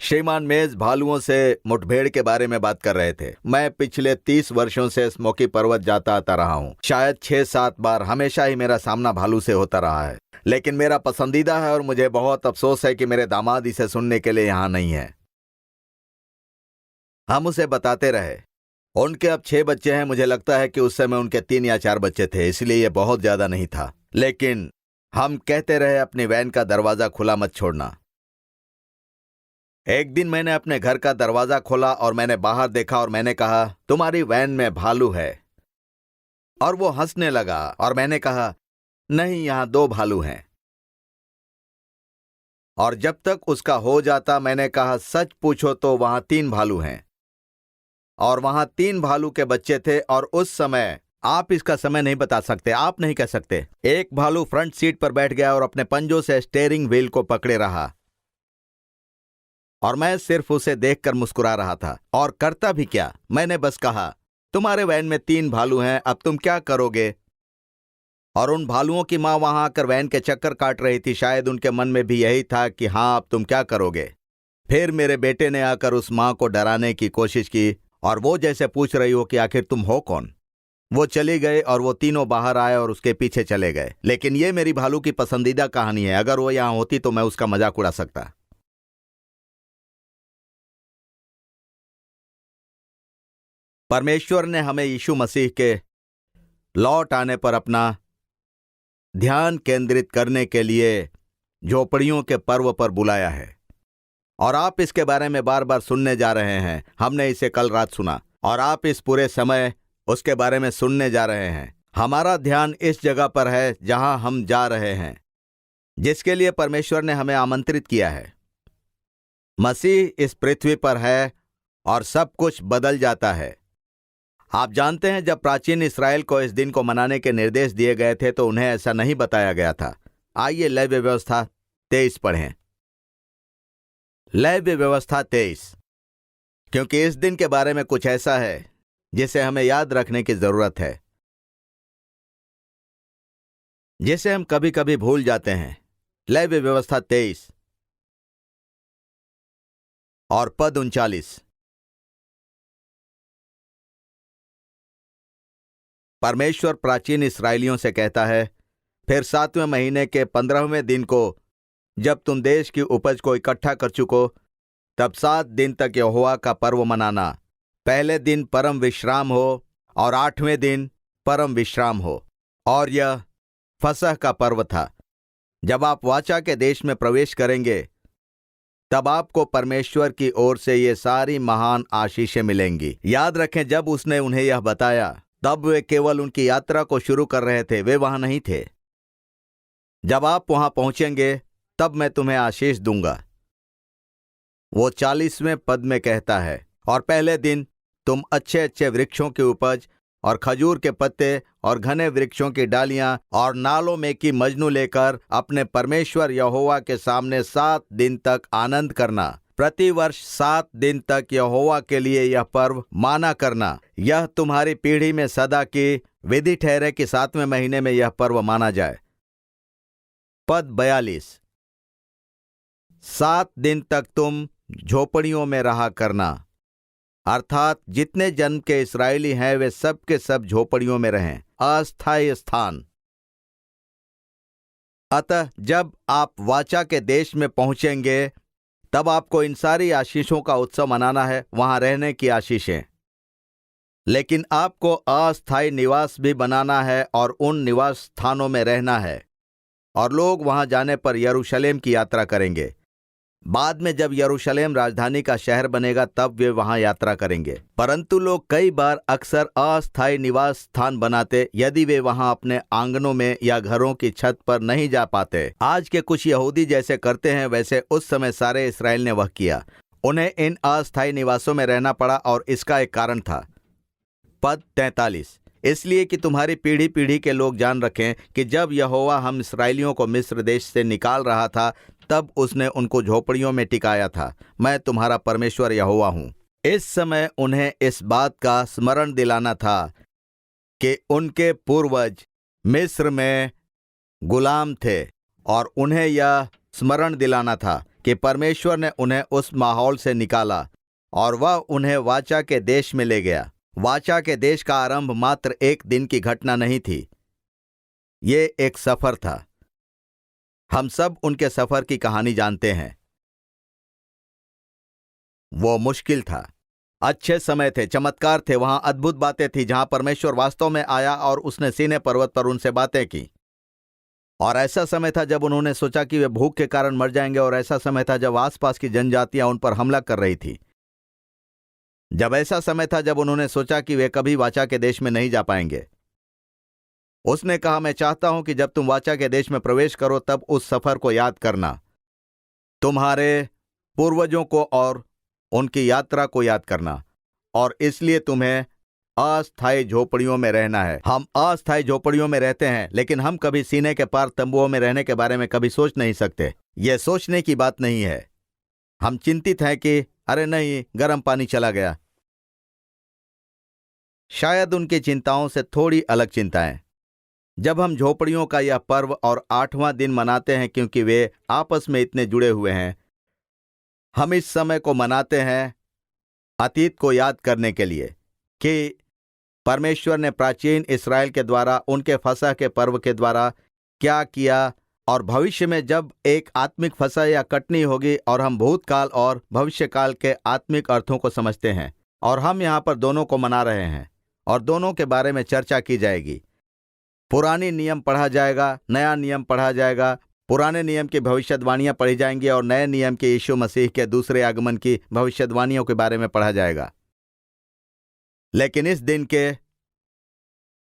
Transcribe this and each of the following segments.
श्रीमान मेज भालुओं से मुठभेड़ के बारे में बात कर रहे थे। मैं पिछले 30 वर्षों से स्मोकी पर्वत जाता आता रहा हूँ। शायद 6-7 बार हमेशा ही मेरा सामना भालू से होता रहा है, लेकिन मेरा पसंदीदा है और मुझे बहुत अफसोस है कि मेरे दामाद इसे सुनने के लिए यहाँ नहीं है। हम उसे बताते रहे। उनके अब 6 बच्चे हैं। मुझे लगता है कि उस समय उनके 3 या 4 बच्चे थे, इसलिए यह बहुत ज्यादा नहीं था। लेकिन हम कहते रहे अपनी वैन का दरवाजा खुला मत छोड़ना। एक दिन मैंने अपने घर का दरवाजा खोला और मैंने बाहर देखा और मैंने कहा, तुम्हारी वैन में भालू है। और वो हंसने लगा और मैंने कहा, नहीं, यहां 2 भालू हैं। और जब तक उसका हो जाता मैंने कहा, सच पूछो तो वहां 3 भालू हैं। और वहां 3 भालू के बच्चे थे। और उस समय, आप इसका समय नहीं बता सकते, आप नहीं कह सकते। एक भालू फ्रंट सीट पर बैठ गया और अपने पंजों से स्टीयरिंग व्हील को पकड़े रहा और मैं सिर्फ उसे देखकर मुस्कुरा रहा था। और करता भी क्या, मैंने बस कहा, तुम्हारे वैन में 3 भालू हैं, अब तुम क्या करोगे? और उन भालुओं की मां वहां आकर वैन के चक्कर काट रही थी। शायद उनके मन में भी यही था कि हाँ, अब तुम क्या करोगे? फिर मेरे बेटे ने आकर उस मां को डराने की कोशिश की और वो जैसे पूछ रही हो कि आखिर तुम हो कौन। वो चली गई और वो तीनों बाहर आए और उसके पीछे चले गए। लेकिन ये मेरी भालू की पसंदीदा कहानी है। अगर वो यहां होती तो मैं उसका मजाक उड़ा सकता। परमेश्वर ने हमें यीशु मसीह के लौट आने पर अपना ध्यान केंद्रित करने के लिए झोपड़ियों के पर्व पर बुलाया है। और आप इसके बारे में बार बार सुनने जा रहे हैं। हमने इसे कल रात सुना और आप इस पूरे समय उसके बारे में सुनने जा रहे हैं। हमारा ध्यान इस जगह पर है जहां हम जा रहे हैं, जिसके लिए परमेश्वर ने हमें आमंत्रित किया है। मसीह इस पृथ्वी पर है और सब कुछ बदल जाता है। आप जानते हैं, जब प्राचीन इस्राएल को इस दिन को मनाने के निर्देश दिए गए थे तो उन्हें ऐसा नहीं बताया गया था। आइए लेवी व्यवस्था 23 पढ़ें। लेवी व्यवस्था 23, क्योंकि इस दिन के बारे में कुछ ऐसा है जिसे हमें याद रखने की जरूरत है, जिसे हम कभी कभी भूल जाते हैं। लेवी व्यवस्था 23 और पद 39। परमेश्वर प्राचीन इस्राएलियों से कहता है, फिर 7वें महीने के 15वें दिन को, जब तुम देश की उपज को इकट्ठा कर चुको, तब 7 दिन तक यहोवा का पर्व मनाना। पहले दिन परम विश्राम हो और 8वें दिन परम विश्राम हो। और यह फसह का पर्व था। जब आप वाचा के देश में प्रवेश करेंगे, तब आपको परमेश्वर की ओर से ये सारी महान आशीषें मिलेंगी। याद रखें, जब उसने उन्हें यह बताया तब वे केवल उनकी यात्रा को शुरू कर रहे थे, वे वहां नहीं थे। जब आप वहां पहुंचेंगे तब मैं तुम्हें आशीष दूंगा। वो 40वें पद में कहता है, और पहले दिन तुम अच्छे अच्छे वृक्षों की उपज और खजूर के पत्ते और घने वृक्षों की डालियां और नालों में की मजनू लेकर अपने परमेश्वर यहोवा के सामने 7 दिन तक आनंद करना। प्रतिवर्ष 7 दिन तक यहोवा के लिए यह पर्व माना करना। यह तुम्हारी पीढ़ी में सदा की विधि ठहरे कि 7वें महीने में यह पर्व माना जाए। पद 42, 7 दिन तक तुम झोपड़ियों में रहा करना, अर्थात जितने जन्म के इस्राएली हैं वे सब के सब झोपड़ियों में रहें, अस्थायी स्थान। अतः जब आप वाचा के देश में पहुंचेंगे तब आपको इन सारी आशीषों का उत्सव मनाना है, वहां रहने की आशीषें। लेकिन आपको अस्थायी निवास भी बनाना है और उन निवास स्थानों में रहना है। और लोग वहां जाने पर यरूशलेम की यात्रा करेंगे। बाद में जब यरूशलेम राजधानी का शहर बनेगा तब वे वहां यात्रा करेंगे। परंतु लोग कई बार अक्सर अस्थायी निवास स्थान बनाते यदि वे वहां अपने आंगनों में या घरों की छत पर नहीं जा पाते। आज के कुछ यहूदी जैसे करते हैं, वैसे उस समय सारे इस्राएल ने वह किया। उन्हें इन अस्थायी निवासों में रहना पड़ा और इसका एक कारण था। पद 43, इसलिए कि तुम्हारी पीढ़ी पीढ़ी के लोग जान रखें कि जब यहोवा हम इस्राएलियों को मिस्र देश से निकाल रहा था तब उसने उनको झोपड़ियों में टिकाया था। मैं तुम्हारा परमेश्वर यहोवा हूं। इस समय उन्हें इस बात का स्मरण दिलाना था कि उनके पूर्वज मिस्र में गुलाम थे और उन्हें यह स्मरण दिलाना था कि परमेश्वर ने उन्हें उस माहौल से निकाला और वह उन्हें वाचा के देश में ले गया। वाचा के देश का आरंभ मात्र एक दिन की घटना नहीं थी, ये एक सफर था। हम सब उनके सफर की कहानी जानते हैं। वो मुश्किल था, अच्छे समय थे, चमत्कार थे, वहां अद्भुत बातें थी, जहां परमेश्वर वास्तव में आया और उसने सीने पर्वत पर उनसे बातें की। और ऐसा समय था जब उन्होंने सोचा कि वे भूख के कारण मर जाएंगे, और ऐसा समय था जब आसपास की जनजातियां उन पर हमला कर रही थी। जब ऐसा समय था जब उन्होंने सोचा कि वे कभी वाचा के देश में नहीं जा पाएंगे। उसने कहा, मैं चाहता हूं कि जब तुम वाचा के देश में प्रवेश करो तब उस सफर को याद करना, तुम्हारे पूर्वजों को और उनकी यात्रा को याद करना, और इसलिए तुम्हें अस्थायी झोपड़ियों में रहना है। हम अस्थायी झोपड़ियों में रहते हैं, लेकिन हम कभी सीने के पार तंबुओं में रहने के बारे में कभी सोच नहीं सकते। यह सोचने की बात नहीं है। हम चिंतित हैं कि अरे नहीं, गर्म पानी चला गया। शायद उनकी चिंताओं से थोड़ी अलग चिंताएं। जब हम झोपड़ियों का यह पर्व और 8वां दिन मनाते हैं, क्योंकि वे आपस में इतने जुड़े हुए हैं, हम इस समय को मनाते हैं अतीत को याद करने के लिए कि परमेश्वर ने प्राचीन इस्राएल के द्वारा उनके फसह के पर्व के द्वारा क्या किया, और भविष्य में जब एक आत्मिक फसह या कटनी होगी और हम भूतकाल और भविष्यकाल के आत्मिक अर्थों को समझते हैं। और हम यहाँ पर दोनों को मना रहे हैं और दोनों के बारे में चर्चा की जाएगी। पुरानी नियम पढ़ा जाएगा, नया नियम पढ़ा जाएगा, पुराने नियम की भविष्यवाणियां पढ़ी जाएंगी और नए नियम के यीशु मसीह के दूसरे आगमन की भविष्यवाणियों के बारे में पढ़ा जाएगा। लेकिन इस दिन के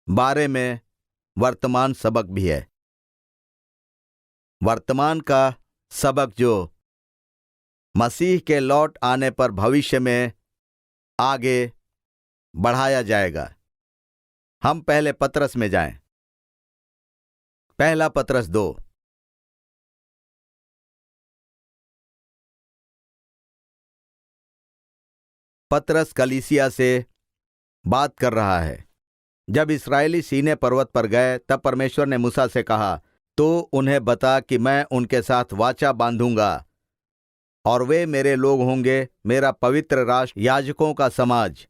बारे में वर्तमान सबक भी है। वर्तमान का सबक जो मसीह के लौट आने पर भविष्य में आगे बढ़ाया जाएगा। हम पहले पतरस में जाएं। पहला पतरस 2। पतरस कलीसिया से बात कर रहा है। जब इस्राएली सीने पर्वत पर गए तब परमेश्वर ने मूसा से कहा, तो उन्हें बता कि मैं उनके साथ वाचा बांधूंगा और वे मेरे लोग होंगे, मेरा पवित्र राष्ट्र, याजकों का समाज।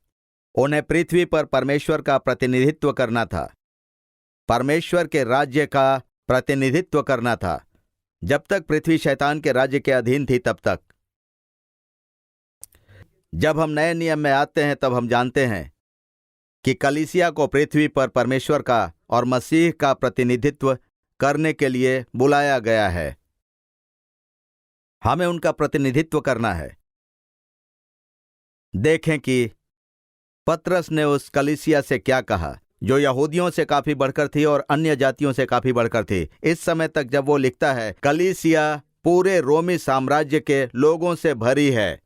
उन्हें पृथ्वी पर परमेश्वर का प्रतिनिधित्व करना था, परमेश्वर के राज्य का प्रतिनिधित्व करना था। जब तक पृथ्वी शैतान के राज्य के अधीन थी तब तक। जब हम नए नियम में आते हैं तब हम जानते हैं कि कलीसिया को पृथ्वी पर परमेश्वर का और मसीह का प्रतिनिधित्व करने के लिए बुलाया गया है। हमें उनका प्रतिनिधित्व करना है। देखें कि पतरस ने उस कलीसिया से क्या कहा, जो यहूदियों से काफी बढ़कर थी और अन्य जातियों से काफी बढ़कर थी। इस समय तक जब वो लिखता है, कलीसिया पूरे रोमी साम्राज्य के लोगों से भरी है,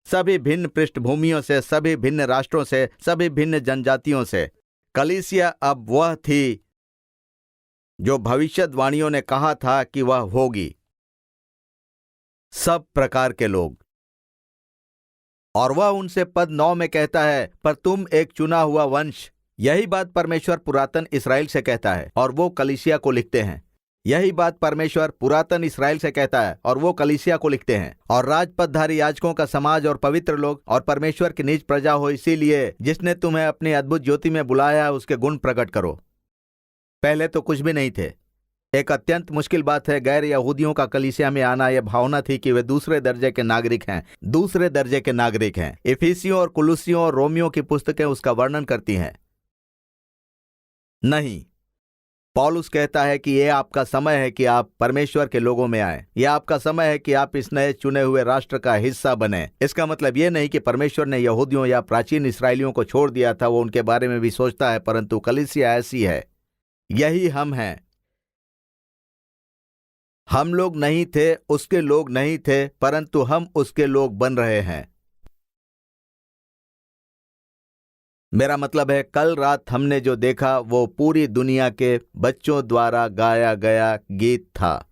सभी भिन्न पृष्ठभूमियों से, सभी भिन्न राष्ट्रों से, सभी भिन्न जनजातियों से। कलीसिया अब वह थी जो भविष्यवाणियों ने कहा था कि वह होगी, सब प्रकार के लोग। और वह उनसे पद 9 में कहता है, पर तुम एक चुना हुआ वंश। यही बात परमेश्वर पुरातन इस्राएल से कहता है और वो कलीसिया को लिखते हैं। यही बात परमेश्वर पुरातन इस्राएल से कहता है और वो कलीसिया को लिखते हैं। और राजपदधारी याजकों का समाज और पवित्र लोग और परमेश्वर की निज प्रजा हो, इसीलिए जिसने तुम्हें अपनी अद्भुत ज्योति में बुलाया है उसके गुण प्रकट करो। पहले तो कुछ भी नहीं थे। एक अत्यंत मुश्किल बात है गैर यहूदियों का कलीसिया में आना। यह भावना थी कि वे दूसरे दर्जे के नागरिक हैं, दूसरे दर्जे के नागरिक हैं। इफिसियों और कुलुसियों और रोमियों की पुस्तकें उसका वर्णन करती हैं। नहीं, पौलुस कहता है कि यह आपका समय है कि आप परमेश्वर के लोगों में आए। यह आपका समय है कि आप इस नए चुने हुए राष्ट्र का हिस्सा बने। इसका मतलब यह नहीं कि परमेश्वर ने यहूदियों या प्राचीन इसराइलियों को छोड़ दिया था, वो उनके बारे में भी सोचता है, परंतु कलीसिया ऐसी है। यही हम हैं। हम लोग नहीं थे, उसके लोग नहीं थे, परंतु हम उसके लोग बन रहे हैं। मेरा मतलब है, कल रात हमने जो देखा वो पूरी दुनिया के बच्चों द्वारा गाया गया गीत था,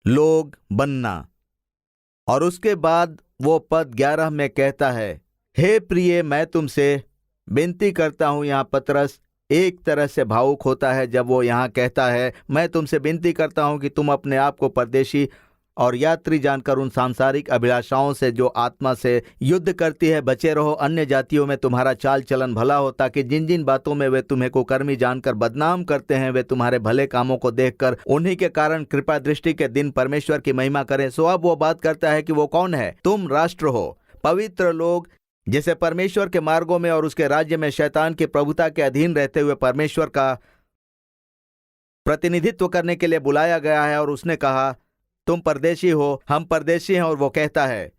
लोग बनना। और उसके बाद वो पद 11 में कहता है, हे प्रिय, मैं तुमसे विनती करता हूं, यहां पतरस एक तरह से भावुक होता है जब वो यहाँ कहता है, मैं तुमसे विनती करता हूँ कि तुम अपने आप को परदेशी और यात्री जानकर उन सांसारिक अभिलाषाओं से जो आत्मा से युद्ध करती है बचे रहो। अन्य जातियों में तुम्हारा चाल चलन भला हो, ताकि जिन जिन बातों में वे तुम्हें कुकर्मी जानकर बदनाम करते हैं, वे तुम्हारे भले कामों को देखकर उन्हीं के कारण कृपा दृष्टि के दिन परमेश्वर की महिमा करें। सो अब वो बात करता है कि वो कौन है। तुम राष्ट्र हो, पवित्र लोग, जिसे परमेश्वर के मार्गों में और उसके राज्य में शैतान की प्रभुता के अधीन रहते हुए परमेश्वर का प्रतिनिधित्व करने के लिए बुलाया गया है। और उसने कहा, तुम परदेशी हो, हम परदेशी हैं। और वो कहता है,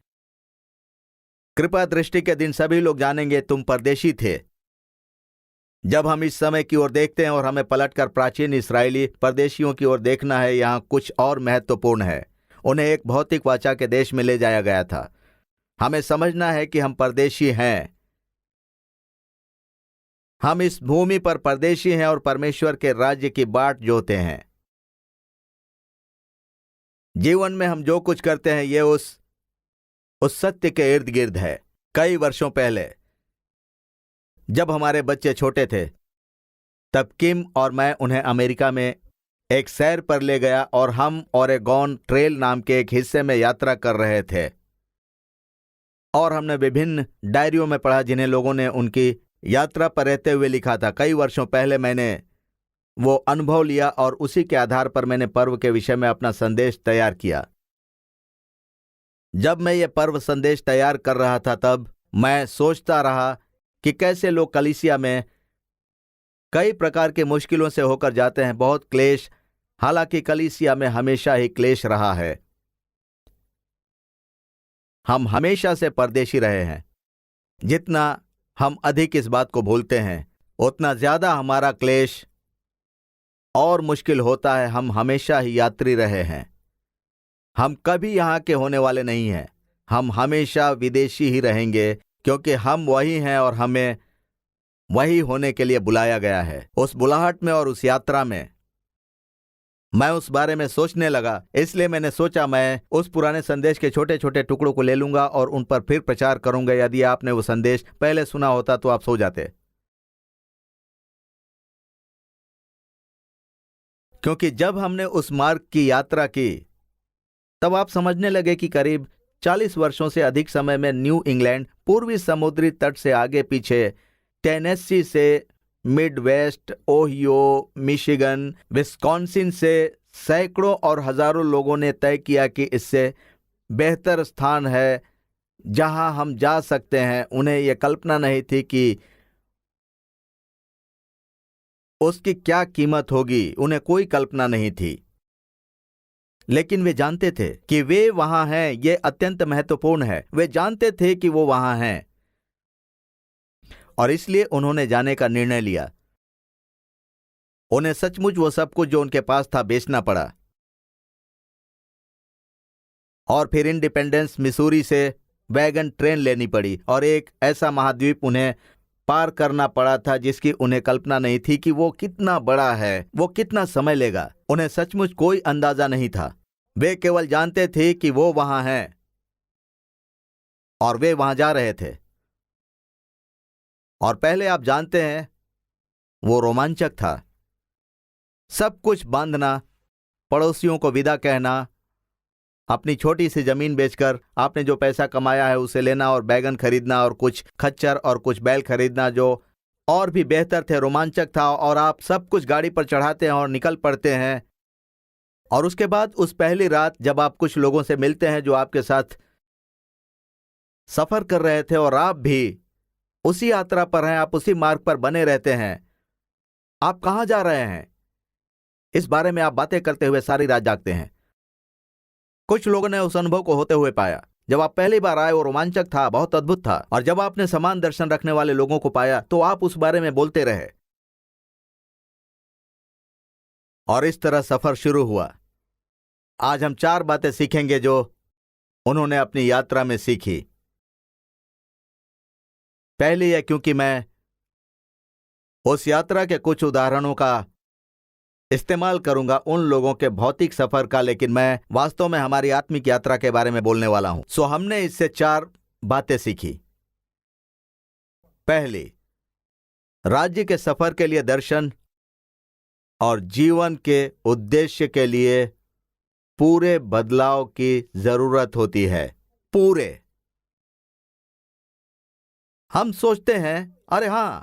कृपा दृष्टि के दिन सभी लोग जानेंगे तुम परदेशी थे। जब हम इस समय की ओर देखते हैं और हमें पलटकर प्राचीन इस्राएली परदेशियों की ओर देखना है, यहाँ कुछ और महत्वपूर्ण है। उन्हें एक भौतिक वाचा के देश में ले जाया गया था। हमें समझना है कि हम परदेशी हैं। हम इस भूमि पर परदेशी हैं और परमेश्वर के राज्य की बाट जोहते हैं। जीवन में हम जो कुछ करते हैं ये उस सत्य के इर्द गिर्द है। कई वर्षों पहले जब हमारे बच्चे छोटे थे, तब किम और मैं उन्हें अमेरिका में एक सैर पर ले गया और हम ओरेगॉन ट्रेल नाम के एक हिस्से में यात्रा कर रहे थे। और हमने विभिन्न डायरियों में पढ़ा जिन्हें लोगों ने उनकी यात्रा पर रहते हुए लिखा था। कई वर्षों पहले मैंने वो अनुभव लिया और उसी के आधार पर मैंने पर्व के विषय में अपना संदेश तैयार किया। जब मैं ये पर्व संदेश तैयार कर रहा था, तब मैं सोचता रहा कि कैसे लोग कलीसिया में कई प्रकार की मुश्किलों से होकर जाते हैं, बहुत क्लेश। हालांकि कलीसिया में हमेशा ही क्लेश रहा है। हम हमेशा से परदेशी रहे हैं। जितना हम अधिक इस बात को भूलते हैं, उतना ज्यादा हमारा क्लेश और मुश्किल होता है। हम हमेशा ही यात्री रहे हैं। हम कभी यहाँ के होने वाले नहीं हैं। हम हमेशा विदेशी ही रहेंगे, क्योंकि हम वही हैं और हमें वही होने के लिए बुलाया गया है। उस बुलाहट में और उस यात्रा में मैं उस बारे में सोचने लगा। इसलिए मैंने सोचा मैं उस पुराने संदेश के छोटे छोटे टुकड़ों को ले लूंगा और उन पर फिर प्रचार करूंगा। यदि आपने वो संदेश पहले सुना होता तो आप सो जाते, क्योंकि जब हमने उस मार्ग की यात्रा की, तब आप समझने लगे कि करीब 40 वर्षों से अधिक समय में न्यू इंग्लैंड, पूर्वी समुद्री तट से आगे पीछे, टेनेसी से मिडवेस्ट, ओहियो, मिशिगन, विस्कॉन्सिन से सैकड़ों और हजारों लोगों ने तय किया कि इससे बेहतर स्थान है जहां हम जा सकते हैं। उन्हें यह कल्पना नहीं थी कि उसकी क्या कीमत होगी, उन्हें कोई कल्पना नहीं थी। लेकिन वे जानते थे कि वे वहां हैं। ये अत्यंत महत्वपूर्ण है। वे जानते थे कि वो वहां हैं और इसलिए उन्होंने जाने का निर्णय लिया। उन्हें सचमुच वो सब कुछ जो उनके पास था बेचना पड़ा और फिर इंडिपेंडेंस मिसूरी से वैगन ट्रेन लेनी पड़ी और एक ऐसा महाद्वीप उन्हें पार करना पड़ा था जिसकी उन्हें कल्पना नहीं थी कि वो कितना बड़ा है, वो कितना समय लेगा। उन्हें सचमुच कोई अंदाजा नहीं था। वे केवल जानते थे कि वो वहां हैं और वे वहां जा रहे थे। और पहले आप जानते हैं, वो रोमांचक था। सब कुछ बांधना, पड़ोसियों को विदा कहना, अपनी छोटी सी जमीन बेचकर आपने जो पैसा कमाया है उसे लेना और बैगन खरीदना और कुछ खच्चर और कुछ बैल खरीदना जो और भी बेहतर थे, रोमांचक था। और आप सब कुछ गाड़ी पर चढ़ाते हैं और निकल पड़ते हैं। और उसके बाद उस पहली रात जब आप कुछ लोगों से मिलते हैं जो आपके साथ सफर कर रहे थे और आप भी उसी यात्रा पर हैं, आप उसी मार्ग पर बने रहते हैं। आप कहां जा रहे हैं, इस बारे में आप बातें करते हुए सारी रात जागते हैं। कुछ लोगों ने उस अनुभव को होते हुए पाया। जब आप पहली बार आए वो रोमांचक था, बहुत अद्भुत था। और जब आपने समान दर्शन रखने वाले लोगों को पाया तो आप उस बारे में बोलते रहे और इस तरह सफर शुरू हुआ। आज हम 4 बातें सीखेंगे जो उन्होंने अपनी यात्रा में सीखी। पहली है, क्योंकि मैं उस यात्रा के कुछ उदाहरणों का इस्तेमाल करूंगा उन लोगों के भौतिक सफर का, लेकिन मैं वास्तव में हमारी आत्मिक यात्रा के बारे में बोलने वाला हूं। सो हमने इससे 4 बातें सीखी। पहली, राज्य के सफर के लिए दर्शन और जीवन के उद्देश्य के लिए पूरे बदलाव की जरूरत होती है। पूरे। हम सोचते हैं, अरे हां,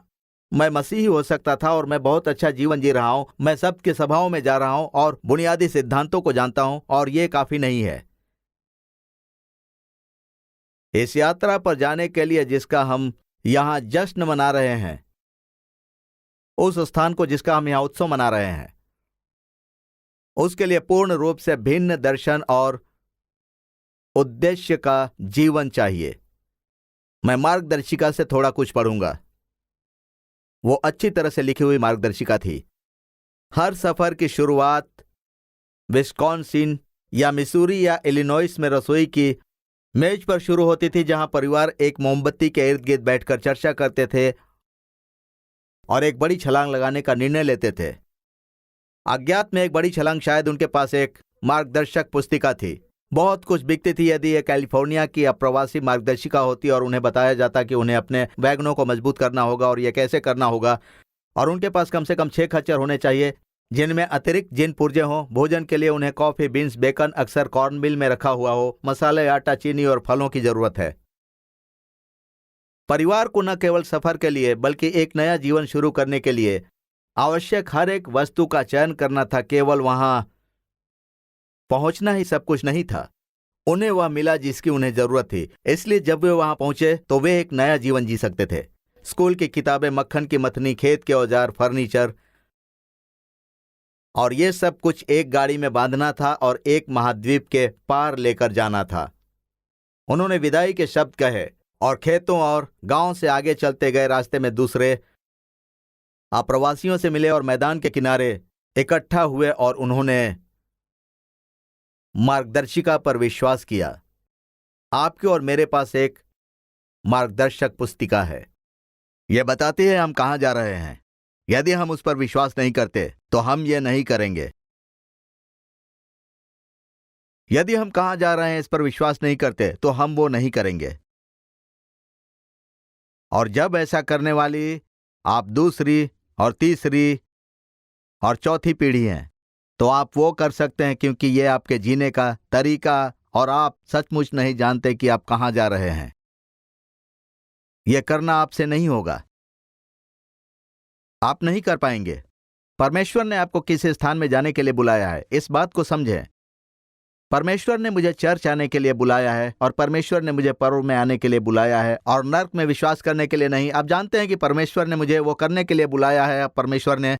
मैं मसीही हो सकता था और मैं बहुत अच्छा जीवन जी रहा हूं, मैं सबकी सभाओं में जा रहा हूं और बुनियादी सिद्धांतों को जानता हूं, और ये काफी नहीं है। इस यात्रा पर जाने के लिए जिसका हम यहां जश्न मना रहे हैं, उस स्थान को जिसका हम यहां उत्सव मना रहे हैं, उसके लिए पूर्ण रूप से भिन्न दर्शन और उद्देश्य का जीवन चाहिए। मैं मार्गदर्शिका से थोड़ा कुछ पढ़ूंगा। वो अच्छी तरह से लिखी हुई मार्गदर्शिका थी। हर सफर की शुरुआत विस्कॉन्सिन या मिसूरी या इलिनॉइस में रसोई की मेज पर शुरू होती थी, जहां परिवार एक मोमबत्ती के इर्द गिर्द बैठकर चर्चा करते थे और एक बड़ी छलांग लगाने का निर्णय लेते थे। अज्ञात में एक बड़ी छलांग, शायद उनके पास एक मार्गदर्शक पुस्तिका थी। बहुत कुछ बिकती थी। यदि ये कैलिफोर्निया की अप्रवासी मार्गदर्शिका होती और उन्हें बताया जाता कि उन्हें अपने वैगनों को मजबूत करना होगा और यह कैसे करना होगा, और उनके पास कम से कम 6 खच्चर होने चाहिए जिनमें अतिरिक्त जिन पुर्जे हों, भोजन के लिए उन्हें कॉफी, बीन्स, बेकन, अक्सर कॉर्नमील में रखा हुआ हो, मसाले, आटा, चीनी और फलों की जरूरत है। परिवार को न केवल सफर के लिए बल्कि एक नया जीवन शुरू करने के लिए आवश्यक हर एक वस्तु का चयन करना था। केवल वहां पहुंचना ही सब कुछ नहीं था। उन्हें वह मिला जिसकी उन्हें जरूरत थी, इसलिए जब वे वहां पहुंचे तो वे एक नया जीवन जी सकते थे। स्कूल की किताबें, मक्खन की मथनी, खेत के औजार, फर्नीचर और ये सब कुछ एक गाड़ी में बांधना था और एक महाद्वीप के पार लेकर जाना था। उन्होंने विदाई के शब्द कहे और खेतों और गांव से आगे चलते गए। रास्ते में दूसरे अप्रवासियों से मिले और मैदान के किनारे इकट्ठा हुए और उन्होंने मार्गदर्शिका पर विश्वास किया। आपके और मेरे पास एक मार्गदर्शक पुस्तिका है। यह बताती है हम कहां जा रहे हैं। यदि हम उस पर विश्वास नहीं करते तो हम ये नहीं करेंगे। यदि हम कहां जा रहे हैं इस पर विश्वास नहीं करते तो हम वो नहीं करेंगे। और जब ऐसा करने वाली आप दूसरी और तीसरी और चौथी पीढ़ी हैं, तो आप वो कर सकते हैं क्योंकि ये आपके जीने का तरीका और आप सचमुच नहीं जानते कि आप कहां जा रहे हैं। यह करना आपसे नहीं होगा। आप नहीं कर पाएंगे। परमेश्वर ने आपको किस स्थान में जाने के लिए बुलाया है, इस बात को समझें। परमेश्वर ने मुझे चर्च आने के लिए बुलाया है और परमेश्वर ने मुझे पर्व में आने के लिए बुलाया है और नर्क में विश्वास करने के लिए नहीं। आप जानते हैं कि परमेश्वर ने मुझे वो करने के लिए बुलाया है। परमेश्वर ने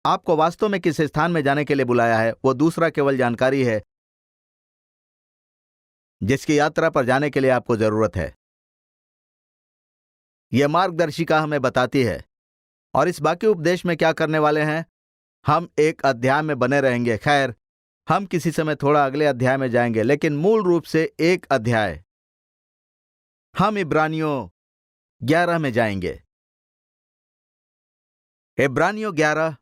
आपको वास्तव में किस स्थान में जाने के लिए बुलाया है, वो दूसरा केवल जानकारी है जिसकी यात्रा पर जाने के लिए आपको जरूरत है। यह मार्गदर्शिका हमें बताती है। और इस बाकी उपदेश में क्या करने वाले हैं, हम एक अध्याय में बने रहेंगे। खैर, हम किसी समय थोड़ा अगले अध्याय में जाएंगे, लेकिन मूल रूप से एक अध्याय हम इब्रानियों 11 में जाएंगे। इब्रानियों 11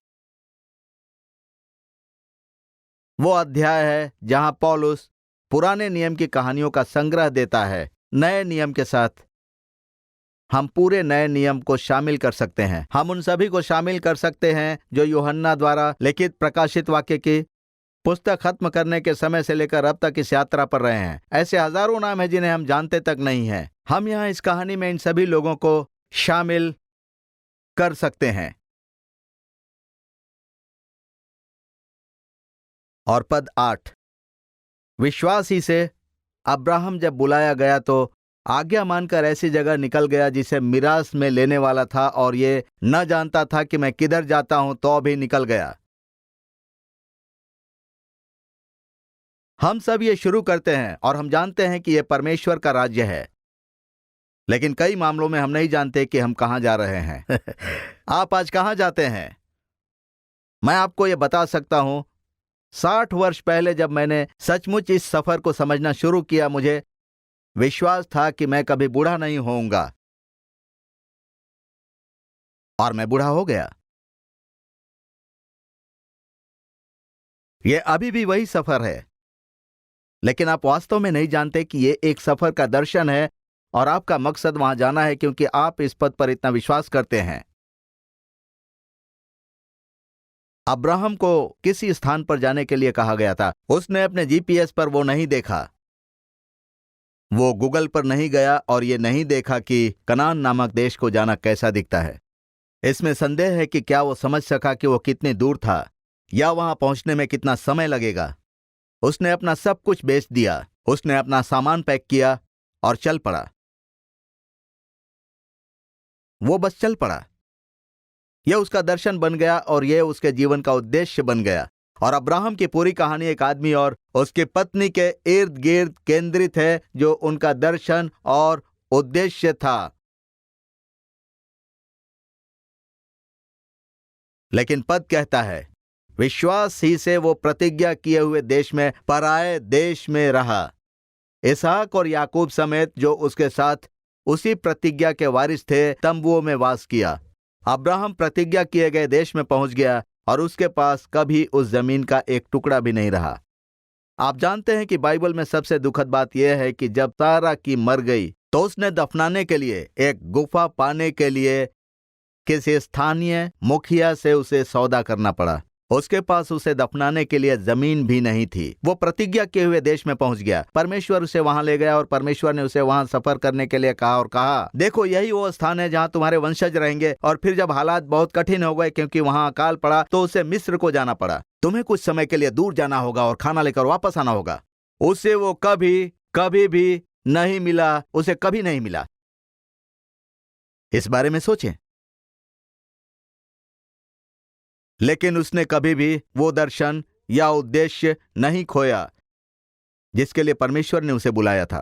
वो अध्याय है जहां पौलुस पुराने नियम की कहानियों का संग्रह देता है नए नियम के साथ। हम पूरे नए नियम को शामिल कर सकते हैं। हम उन सभी को शामिल कर सकते हैं जो यूहन्ना द्वारा लिखित प्रकाशित वाक्य की पुस्तक खत्म करने के समय से लेकर अब तक इस यात्रा पर रहे हैं। ऐसे हजारों नाम हैं जिन्हें हम जानते तक नहीं हैं। हम यहां इस कहानी में इन सभी लोगों को शामिल कर सकते हैं। और पद 8, विश्वास ही से अब्राहम जब बुलाया गया तो आज्ञा मानकर ऐसी जगह निकल गया जिसे मिरास में लेने वाला था, और ये न जानता था कि मैं किधर जाता हूं, तो भी निकल गया। हम सब ये शुरू करते हैं और हम जानते हैं कि यह परमेश्वर का राज्य है, लेकिन कई मामलों में हम नहीं जानते कि हम कहां जा रहे हैं। आप आज कहां जाते हैं? मैं आपको यह बता सकता हूं, 60 वर्ष पहले जब मैंने सचमुच इस सफर को समझना शुरू किया, मुझे विश्वास था कि मैं कभी बूढ़ा नहीं होऊंगा, और मैं बूढ़ा हो गया। यह अभी भी वही सफर है, लेकिन आप वास्तव में नहीं जानते कि यह एक सफर का दर्शन है और आपका मकसद वहां जाना है क्योंकि आप इस पद पर इतना विश्वास करते हैं। अब्राहम को किसी स्थान पर जाने के लिए कहा गया था। उसने अपने जीपीएस पर वो नहीं देखा, वो गूगल पर नहीं गया और ये नहीं देखा कि कनान नामक देश को जाना कैसा दिखता है। इसमें संदेह है कि क्या वो समझ सका कि वो कितनी दूर था या वहां पहुंचने में कितना समय लगेगा। उसने अपना सब कुछ बेच दिया, उसने अपना सामान पैक किया और चल पड़ा। वो बस चल पड़ा। यह उसका दर्शन बन गया और यह उसके जीवन का उद्देश्य बन गया। और अब्राहम की पूरी कहानी एक आदमी और उसकी पत्नी के इर्द गिर्द केंद्रित है, जो उनका दर्शन और उद्देश्य था। लेकिन पद कहता है, विश्वास ही से वो प्रतिज्ञा किए हुए देश में, पराए देश में रहा। इसहाक और याकूब समेत जो उसके साथ उसी प्रतिज्ञा के वारिस थे, तंबुओं में वास किया। अब्राहम प्रतिज्ञा किए गए देश में पहुंच गया और उसके पास कभी उस जमीन का एक टुकड़ा भी नहीं रहा। आप जानते हैं कि बाइबल में सबसे दुखद बात यह है कि जब सारा की मर गई तो उसने दफनाने के लिए एक गुफा पाने के लिए किसी स्थानीय मुखिया से उसे सौदा करना पड़ा। उसके पास उसे दफनाने के लिए जमीन भी नहीं थी। वो प्रतिज्ञा किए हुए देश में पहुंच गया। परमेश्वर उसे वहां ले गया और परमेश्वर ने उसे वहां सफर करने के लिए कहा और कहा, देखो यही वो स्थान है जहां तुम्हारे वंशज रहेंगे। और फिर जब हालात बहुत कठिन हो गए क्योंकि वहां अकाल पड़ा, तो उसे मिस्र को जाना पड़ा। तुम्हें कुछ समय के लिए दूर जाना होगा और खाना लेकर वापस आना होगा। उसे वो कभी भी नहीं मिला, उसे कभी नहीं मिला। इस बारे में सोचें। लेकिन उसने कभी भी वो दर्शन या उद्देश्य नहीं खोया जिसके लिए परमेश्वर ने उसे बुलाया था।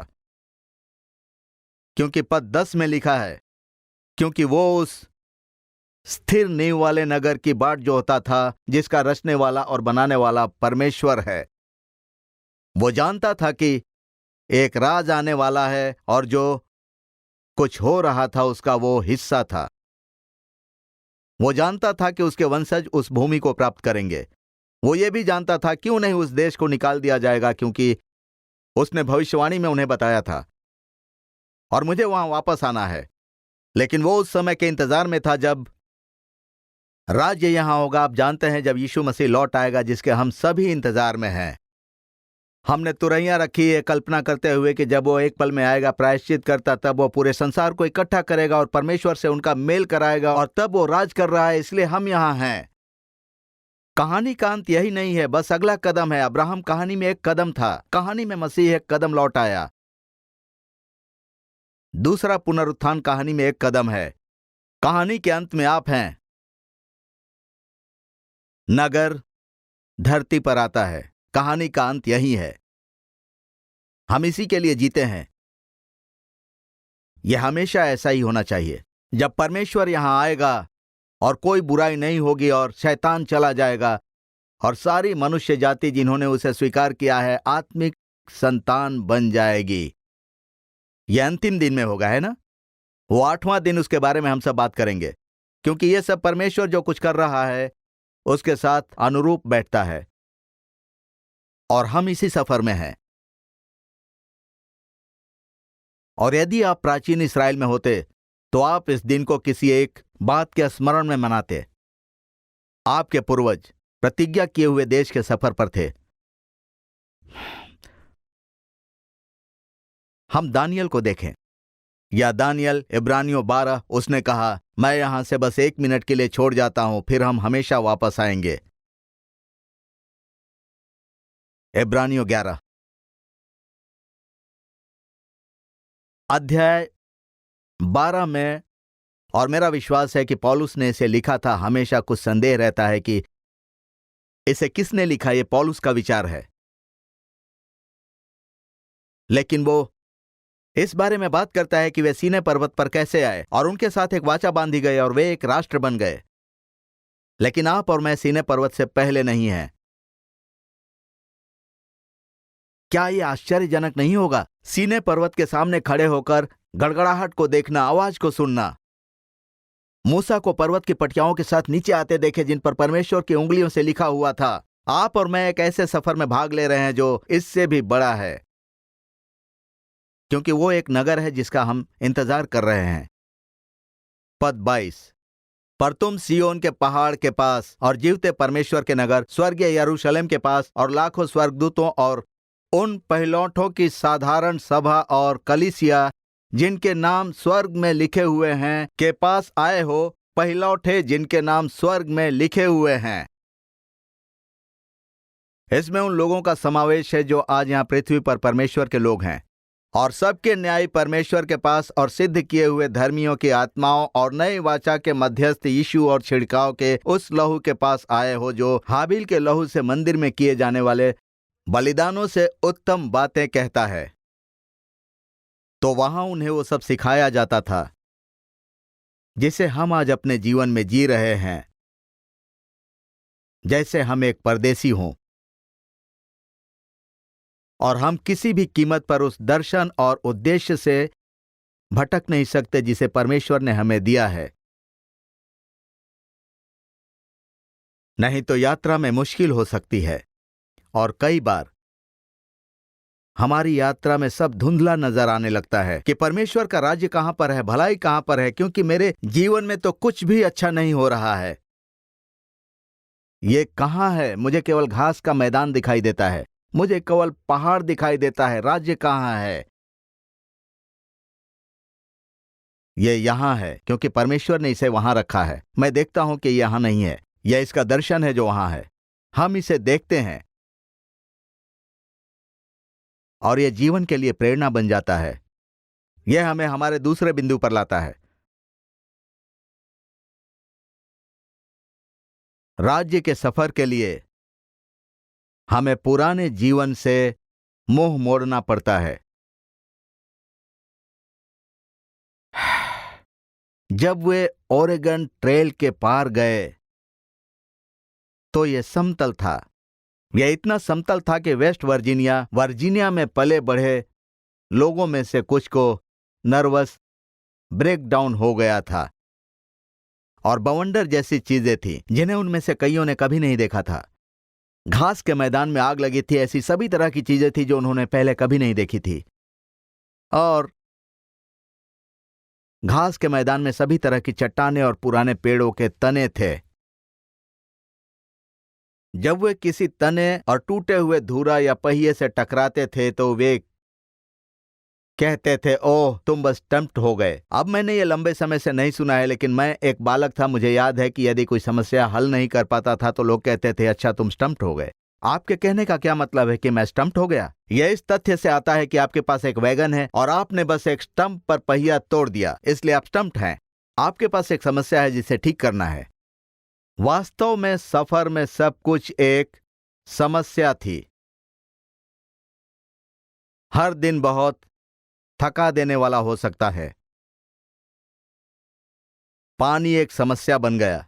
क्योंकि पद 10 में लिखा है, क्योंकि वो उस स्थिर नींव वाले नगर की बाट जोहता था जिसका रचने वाला और बनाने वाला परमेश्वर है। वो जानता था कि एक राज आने वाला है और जो कुछ हो रहा था उसका वो हिस्सा था। वो जानता था कि उसके वंशज उस भूमि को प्राप्त करेंगे। वो ये भी जानता था क्यों नहीं उस देश को निकाल दिया जाएगा, क्योंकि उसने भविष्यवाणी में उन्हें बताया था और मुझे वहां वापस आना है। लेकिन वो उस समय के इंतजार में था जब राज्य यहां होगा। आप जानते हैं, जब यीशु मसीह लौट आएगा जिसके हम सभी इंतजार में हैं। हमने तुरैया रखी है कल्पना करते हुए कि जब वो एक पल में आएगा प्रायश्चित करता, तब वो पूरे संसार को इकट्ठा करेगा और परमेश्वर से उनका मेल कराएगा और तब वो राज कर रहा है। इसलिए हम यहां हैं। कहानी का अंत यही नहीं है, बस अगला कदम है। अब्राहम कहानी में एक कदम था, कहानी में मसीह एक कदम लौट आया। दूसरा पुनरुत्थान कहानी में एक कदम है। कहानी के अंत में आप हैं। नगर धरती पर आता है। कहानी का अंत यही है। हम इसी के लिए जीते हैं। यह हमेशा ऐसा ही होना चाहिए। जब परमेश्वर यहां आएगा और कोई बुराई नहीं होगी और शैतान चला जाएगा और सारी मनुष्य जाति जिन्होंने उसे स्वीकार किया है आत्मिक संतान बन जाएगी। यह अंतिम दिन में होगा, है ना? वो 8वां दिन, उसके बारे में हम सब बात करेंगे, क्योंकि यह सब परमेश्वर जो कुछ कर रहा है उसके साथ अनुरूप बैठता है और हम इसी सफर में हैं। और यदि आप प्राचीन इस्राएल में होते तो आप इस दिन को किसी एक बात के स्मरण में मनाते। आपके पूर्वज प्रतिज्ञा किए हुए देश के सफर पर थे। हम दानियल को देखें, या दानियल इब्रानियों 12, उसने कहा, मैं यहां से बस 1 मिनट के लिए छोड़ जाता हूं, फिर हम हमेशा वापस आएंगे। इब्रानियों 11 अध्याय 12 में। और मेरा विश्वास है कि पौलुस ने इसे लिखा था। हमेशा कुछ संदेह रहता है कि इसे किसने लिखा। यह पौलुस का विचार है, लेकिन वो इस बारे में बात करता है कि वे सीनै पर्वत पर कैसे आए और उनके साथ एक वाचा बांधी गई और वे एक राष्ट्र बन गए। लेकिन आप और मैं सीनै पर्वत से पहले नहीं हैं। क्या यह आश्चर्यजनक नहीं होगा? सीनै पर्वत के सामने खड़े होकर गड़गड़ाहट को देखना, आवाज को सुनना। मूसा को पर्वत की पटियाओं के साथ नीचे आते देखे जिन पर परमेश्वर की उंगलियों से लिखा हुआ था। आप और मैं एक ऐसे सफर में भाग ले रहे हैं जो इससे भी बड़ा है, क्योंकि वो एक नगर है जिसका हम इंतजार कर रहे हैं। पद 22 पर तुम सियोन के पहाड़ के पास और जीवते परमेश्वर के नगर स्वर्गीय यरूशलेम के पास और लाखों स्वर्गदूतों और उन पहिलौठों की साधारण सभा और कलीसिया जिनके नाम स्वर्ग में लिखे हुए हैं के पास आए हो, पहिलौठे जिनके नाम स्वर्ग में लिखे हुए हैं। इसमें उन लोगों का समावेश है जो आज यहाँ पृथ्वी पर परमेश्वर के लोग हैं, और सबके न्यायी परमेश्वर के पास और सिद्ध किए हुए धर्मियों की आत्माओं और नई वाचा के मध्यस्थ यीशु और छिड़काव के उस लहू के पास आए हो जो हाबिल के लहू से मंदिर में किए जाने वाले बलिदानों से उत्तम बातें कहता है। तो वहां उन्हें वो सब सिखाया जाता था जिसे हम आज अपने जीवन में जी रहे हैं, जैसे हम एक परदेसी हों और हम किसी भी कीमत पर उस दर्शन और उद्देश्य से भटक नहीं सकते जिसे परमेश्वर ने हमें दिया है। नहीं तो यात्रा में मुश्किल हो सकती है, और कई बार हमारी यात्रा में सब धुंधला नजर आने लगता है कि परमेश्वर का राज्य कहां पर है, भलाई कहां पर है, क्योंकि मेरे जीवन में तो कुछ भी अच्छा नहीं हो रहा है। ये कहां है? मुझे केवल घास का मैदान दिखाई देता है, मुझे केवल पहाड़ दिखाई देता है। राज्य कहां है? ये यहां है, क्योंकि परमेश्वर ने इसे वहां रखा है। मैं देखता हूं कि यहां नहीं है। यह इसका दर्शन है जो वहां है। हम इसे देखते हैं और यह जीवन के लिए प्रेरणा बन जाता है। यह हमें हमारे दूसरे बिंदु पर लाता है। राज्य के सफर के लिए हमें पुराने जीवन से मुंह मोड़ना पड़ता है। जब वे ओरेगन ट्रेल के पार गए तो यह समतल था। यह इतना समतल था कि वेस्ट वर्जीनिया में पले बढ़े लोगों में से कुछ को नर्वस ब्रेकडाउन हो गया था, और बवंडर जैसी चीजें थी जिन्हें उनमें से कईयों ने कभी नहीं देखा था। घास के मैदान में आग लगी थी, ऐसी सभी तरह की चीजें थी जो उन्होंने पहले कभी नहीं देखी थी। और घास के मैदान में सभी तरह की चट्टानें और पुराने पेड़ों के तने थे। जब वे किसी तने और टूटे हुए धूरा या पहिए से टकराते थे तो वे कहते थे, ओह तुम बस स्टम्प्ड हो गए। अब मैंने ये लंबे समय से नहीं सुना है, लेकिन मैं एक बालक था। मुझे याद है कि यदि कोई समस्या हल नहीं कर पाता था तो लोग कहते थे, अच्छा तुम स्टम्प्ड हो गए। आपके कहने का क्या मतलब है कि मैं स्टम्प्ड हो गया? यह इस तथ्य से आता है कि आपके पास एक वैगन है और आपने बस एक स्टंप पर पहिया तोड़ दिया, इसलिए आप स्टम्प्ड हैं। आपके पास एक समस्या है जिसे ठीक करना है। वास्तव में सफर में सब कुछ एक समस्या थी। हर दिन बहुत थका देने वाला हो सकता है। पानी एक समस्या बन गया,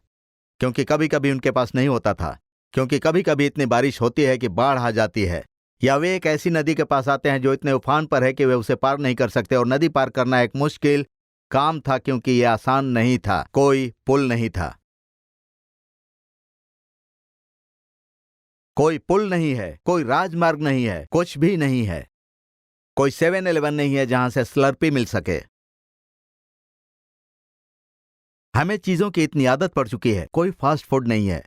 क्योंकि कभी कभी उनके पास नहीं होता था, क्योंकि कभी कभी इतनी बारिश होती है कि बाढ़ आ जाती है, या वे एक ऐसी नदी के पास आते हैं जो इतने उफान पर है कि वे उसे पार नहीं कर सकते। और नदी पार करना एक मुश्किल काम था, क्योंकि यह आसान नहीं था। कोई पुल नहीं था। कोई पुल नहीं है, कोई राजमार्ग नहीं है, कुछ भी नहीं है। कोई 7-Eleven नहीं है जहां से स्लर्पी मिल सके। हमें चीजों की इतनी आदत पड़ चुकी है। कोई फास्ट फूड नहीं है,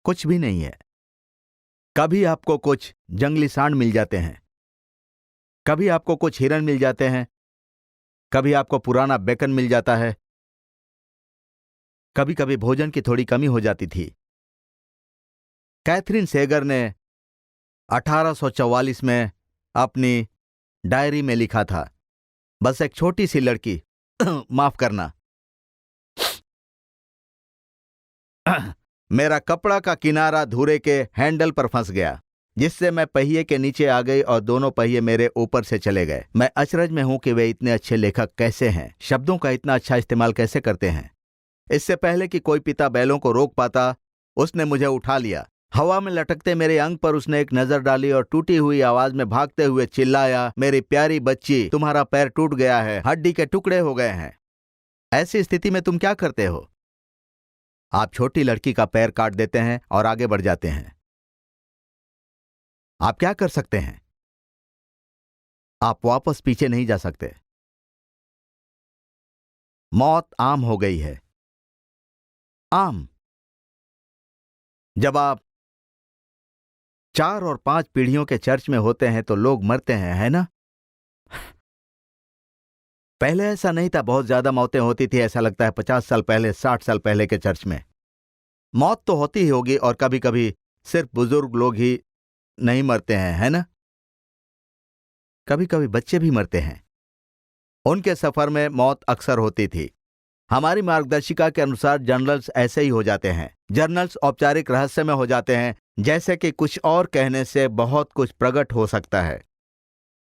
कुछ भी नहीं है। कभी आपको कुछ जंगली सांड मिल जाते हैं, कभी आपको कुछ हिरन मिल जाते हैं, कभी आपको पुराना बेकन मिल जाता है, कभी कभी भोजन की थोड़ी कमी हो जाती थी। कैथरीन सेगर ने 1844 में अपनी डायरी में लिखा था, बस एक छोटी सी लड़की माफ करना, मेरा कपड़ा का किनारा धुरे के हैंडल पर फंस गया, जिससे मैं पहिए के नीचे आ गई और दोनों पहिए मेरे ऊपर से चले गए। मैं अचरज में हूं कि वे इतने अच्छे लेखक कैसे हैं, शब्दों का इतना अच्छा इस्तेमाल कैसे करते हैं। इससे पहले कि कोई पिता बैलों को रोक पाता, उसने मुझे उठा लिया। हवा में लटकते मेरे अंग पर उसने एक नजर डाली और टूटी हुई आवाज में भागते हुए चिल्लाया, मेरी प्यारी बच्ची, तुम्हारा पैर टूट गया है, हड्डी के टुकड़े हो गए हैं। ऐसी स्थिति में तुम क्या करते हो? आप छोटी लड़की का पैर काट देते हैं और आगे बढ़ जाते हैं। आप क्या कर सकते हैं? आप वापस पीछे नहीं जा सकते। मौत आम हो गई है। आम। जब आप 4 और 5 पीढ़ियों के चर्च में होते हैं तो लोग मरते हैं, है ना? पहले ऐसा नहीं था, बहुत ज्यादा मौतें होती थी। ऐसा लगता है 50 साल पहले, 60 साल पहले के चर्च में मौत तो होती ही होगी, और कभी कभी सिर्फ बुजुर्ग लोग ही नहीं मरते हैं, है ना? कभी कभी बच्चे भी मरते हैं। उनके सफर में मौत अक्सर होती थी। हमारी मार्गदर्शिका के अनुसार जर्नल्स ऐसे ही हो जाते हैं। जर्नल्स औपचारिक रहस्य में हो जाते हैं, जैसे कि कुछ और कहने से बहुत कुछ प्रकट हो सकता है।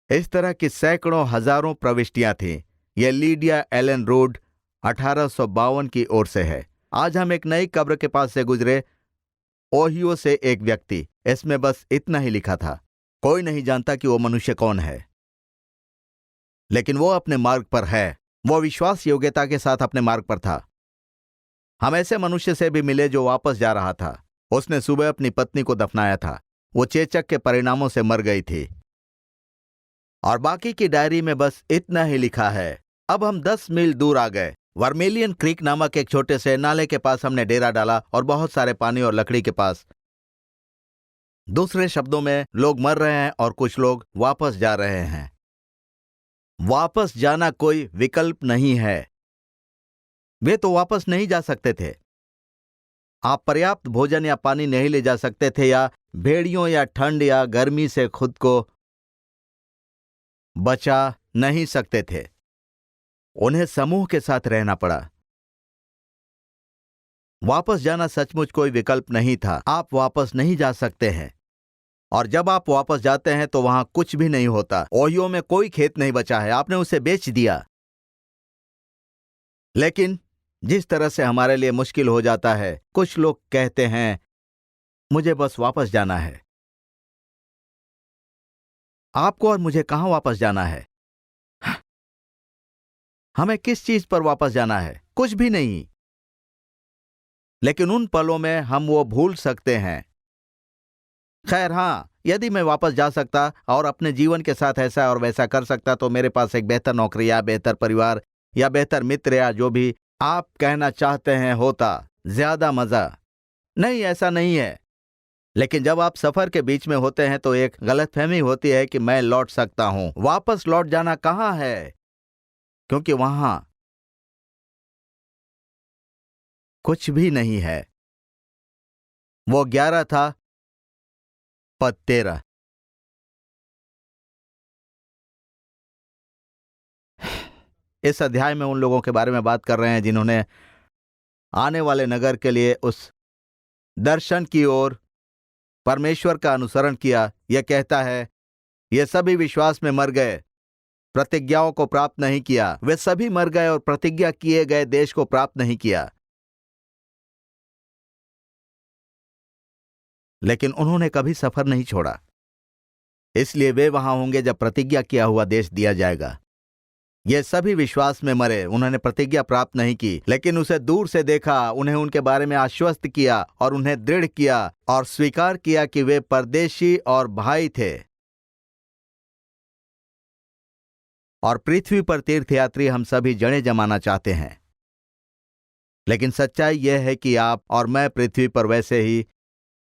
इस तरह की सैकड़ों हजारों प्रविष्टियां थीं। यह लीडिया एलन रोड 1852 की ओर से है। आज हम एक नई कब्र के पास से गुजरे। ओहियो से एक व्यक्ति, इसमें बस इतना ही लिखा था। कोई नहीं जानता कि वो मनुष्य कौन है, लेकिन वो अपने मार्ग पर है। वो विश्वास योग्यता के साथ अपने मार्ग पर था। हम ऐसे मनुष्य से भी मिले जो वापस जा रहा था। उसने सुबह अपनी पत्नी को दफनाया था। वो चेचक के परिणामों से मर गई थी, और बाकी की डायरी में बस इतना ही लिखा है। अब हम 10 मील दूर आ गए। वर्मेलियन क्रीक नामक एक छोटे से नाले के पास हमने डेरा डाला, और बहुत सारे पानी और लकड़ी के पास। दूसरे शब्दों में, लोग मर रहे हैं और कुछ लोग वापस जा रहे हैं। वापस जाना कोई विकल्प नहीं है। वे तो वापस नहीं जा सकते थे। आप पर्याप्त भोजन या पानी नहीं ले जा सकते थे, या भेड़ियों या ठंड या गर्मी से खुद को बचा नहीं सकते थे। उन्हें समूह के साथ रहना पड़ा। वापस जाना सचमुच कोई विकल्प नहीं था। आप वापस नहीं जा सकते हैं, और जब आप वापस जाते हैं तो वहां कुछ भी नहीं होता। ओहियो में कोई खेत नहीं बचा है, आपने उसे बेच दिया। लेकिन जिस तरह से हमारे लिए मुश्किल हो जाता है, कुछ लोग कहते हैं, मुझे बस वापस जाना है। आपको और मुझे कहां वापस जाना है? हमें किस चीज पर वापस जाना है? कुछ भी नहीं। लेकिन उन पलों में हम वो भूल सकते हैं। खैर, हां, यदि मैं वापस जा सकता और अपने जीवन के साथ ऐसा और वैसा कर सकता, तो मेरे पास एक बेहतर नौकरी या बेहतर परिवार या बेहतर मित्र या जो भी आप कहना चाहते हैं होता। ज्यादा मजा। नहीं, ऐसा नहीं है। लेकिन जब आप सफर के बीच में होते हैं तो एक गलतफहमी होती है कि मैं लौट सकता हूं। वापस लौट जाना कहां है? क्योंकि वहां कुछ भी नहीं है। वो 11 था, पद 13। इस अध्याय में उन लोगों के बारे में बात कर रहे हैं जिन्होंने आने वाले नगर के लिए उस दर्शन की ओर परमेश्वर का अनुसरण किया। यह कहता है, ये सभी विश्वास में मर गए, प्रतिज्ञाओं को प्राप्त नहीं किया। वे सभी मर गए और प्रतिज्ञा किए गए देश को प्राप्त नहीं किया। लेकिन उन्होंने कभी सफर नहीं छोड़ा, इसलिए वे वहां होंगे जब प्रतिज्ञा किया हुआ देश दिया जाएगा। ये सभी विश्वास में मरे। उन्होंने प्रतिज्ञा प्राप्त नहीं की, लेकिन उसे दूर से देखा, उन्हें उनके बारे में आश्वस्त किया और उन्हें दृढ़ किया और स्वीकार किया कि वे परदेशी और भाई थे। और पृथ्वी पर तीर्थयात्री हम सभी जड़ें जमाना चाहते हैं, लेकिन सच्चाई यह है कि आप और मैं पृथ्वी पर वैसे ही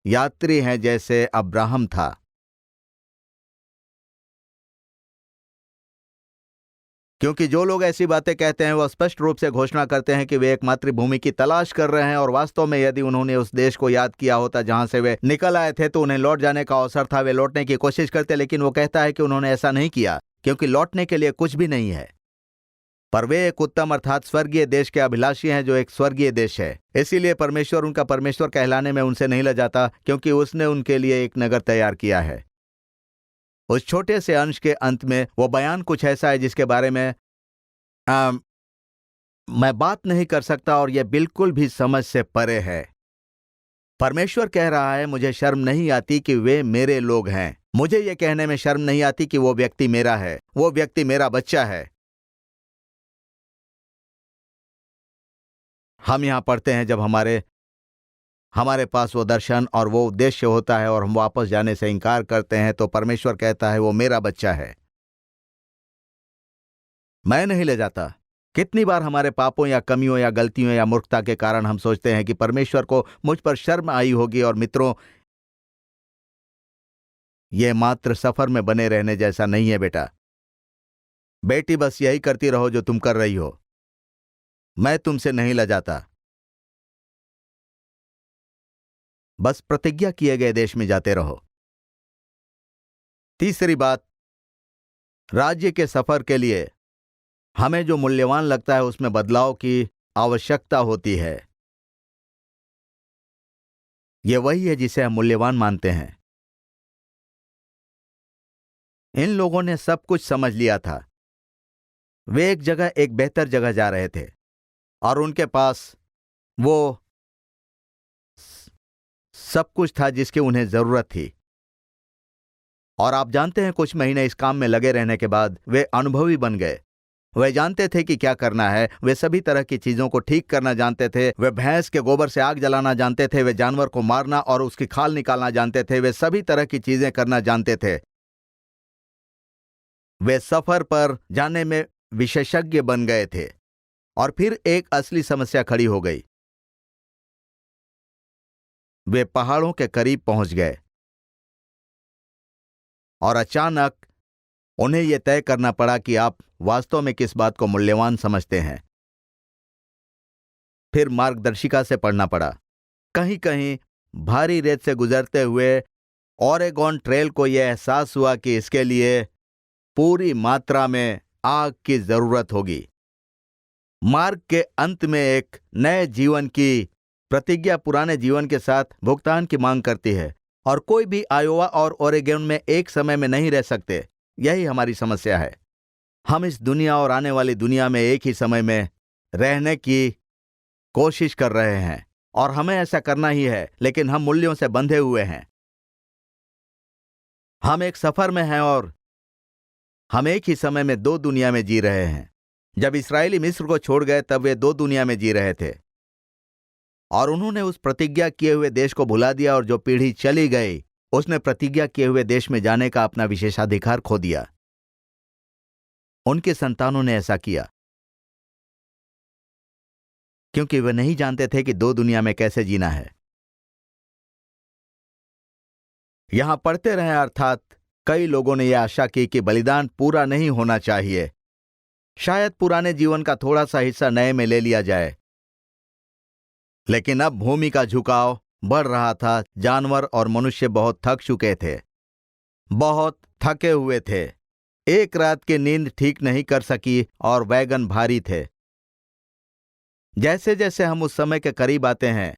यात्री हैं जैसे अब्राहम था। क्योंकि जो लोग ऐसी बातें कहते हैं वह स्पष्ट रूप से घोषणा करते हैं कि वे एक मातृभूमि की तलाश कर रहे हैं, और वास्तव में यदि उन्होंने उस देश को याद किया होता जहां से वे निकल आए थे तो उन्हें लौट जाने का अवसर था। वे लौटने की कोशिश करते, लेकिन वो कहता है कि उन्होंने ऐसा नहीं किया क्योंकि लौटने के लिए कुछ भी नहीं है। पर वे एक उत्तम अर्थात स्वर्गीय देश के अभिलाषी हैं, जो एक स्वर्गीय देश है। इसीलिए परमेश्वर उनका परमेश्वर कहलाने में उनसे नहीं लजाता, क्योंकि उसने उनके लिए एक नगर तैयार किया है। उस छोटे से अंश के अंत में वो बयान कुछ ऐसा है जिसके बारे में मैं बात नहीं कर सकता, और यह बिल्कुल भी समझ से परे है। परमेश्वर कह रहा है, मुझे शर्म नहीं आती कि वे मेरे लोग हैं। मुझे यह कहने में शर्म नहीं आती कि वो व्यक्ति मेरा है, वो व्यक्ति मेरा बच्चा है। हम यहां पढ़ते हैं, जब हमारे पास वो दर्शन और वो उद्देश्य होता है और हम वापस जाने से इनकार करते हैं, तो परमेश्वर कहता है, वो मेरा बच्चा है। मैं नहीं ले जाता। कितनी बार हमारे पापों या कमियों या गलतियों या मूर्खता के कारण हम सोचते हैं कि परमेश्वर को मुझ पर शर्म आई होगी। और मित्रों, यह मात्र सफर में बने रहने जैसा नहीं है बेटा। बेटी, बस यही करती रहो जो तुम कर रही हो। मैं तुमसे नहीं लजाता। बस प्रतिज्ञा किए गए देश में जाते रहो। तीसरी बात, राज्य के सफर के लिए हमें जो मूल्यवान लगता है उसमें बदलाव की आवश्यकता होती है। यह वही है जिसे हम मूल्यवान मानते हैं। इन लोगों ने सब कुछ समझ लिया था। वे एक बेहतर जगह जा रहे थे और उनके पास वो सब कुछ था जिसकी उन्हें जरूरत थी। और आप जानते हैं, कुछ महीने इस काम में लगे रहने के बाद वे अनुभवी बन गए। वे जानते थे कि क्या करना है। वे सभी तरह की चीजों को ठीक करना जानते थे। वे भैंस के गोबर से आग जलाना जानते थे। वे जानवर को मारना और उसकी खाल निकालना जानते थे। वे सभी तरह की चीजें करना जानते थे। वे सफर पर जाने में विशेषज्ञ बन गए थे। और फिर एक असली समस्या खड़ी हो गई। वे पहाड़ों के करीब पहुंच गए और अचानक उन्हें यह तय करना पड़ा कि आप वास्तव में किस बात को मूल्यवान समझते हैं। फिर मार्गदर्शिका से पढ़ना पड़ा। कहीं कहीं भारी रेत से गुजरते हुए ओरेगॉन ट्रेल को यह एहसास हुआ कि इसके लिए पूरी मात्रा में आग की जरूरत होगी। मार्ग के अंत में एक नए जीवन की प्रतिज्ञा पुराने जीवन के साथ भुगतान की मांग करती है। और कोई भी आयोवा और ओरेगॉन में एक समय में नहीं रह सकते। यही हमारी समस्या है। हम इस दुनिया और आने वाली दुनिया में एक ही समय में रहने की कोशिश कर रहे हैं और हमें ऐसा करना ही है, लेकिन हम मूल्यों से बंधे हुए हैं। हम एक सफर में हैं और हम एक ही समय में दो दुनिया में जी रहे हैं। जब इस्राएली मिस्र को छोड़ गए तब वे दो दुनिया में जी रहे थे और उन्होंने उस प्रतिज्ञा किए हुए देश को भुला दिया। और जो पीढ़ी चली गई उसने प्रतिज्ञा किए हुए देश में जाने का अपना विशेषाधिकार खो दिया। उनके संतानों ने ऐसा किया क्योंकि वे नहीं जानते थे कि दो दुनिया में कैसे जीना है। यहां पढ़ते रहे, अर्थात कई लोगों ने यह आशा की कि बलिदान पूरा नहीं होना चाहिए। शायद पुराने जीवन का थोड़ा सा हिस्सा नए में ले लिया जाए। लेकिन अब भूमि का झुकाव बढ़ रहा था। जानवर और मनुष्य बहुत थक चुके थे, बहुत थके हुए थे। एक रात की नींद ठीक नहीं कर सकी और वैगन भारी थे। जैसे जैसे हम उस समय के करीब आते हैं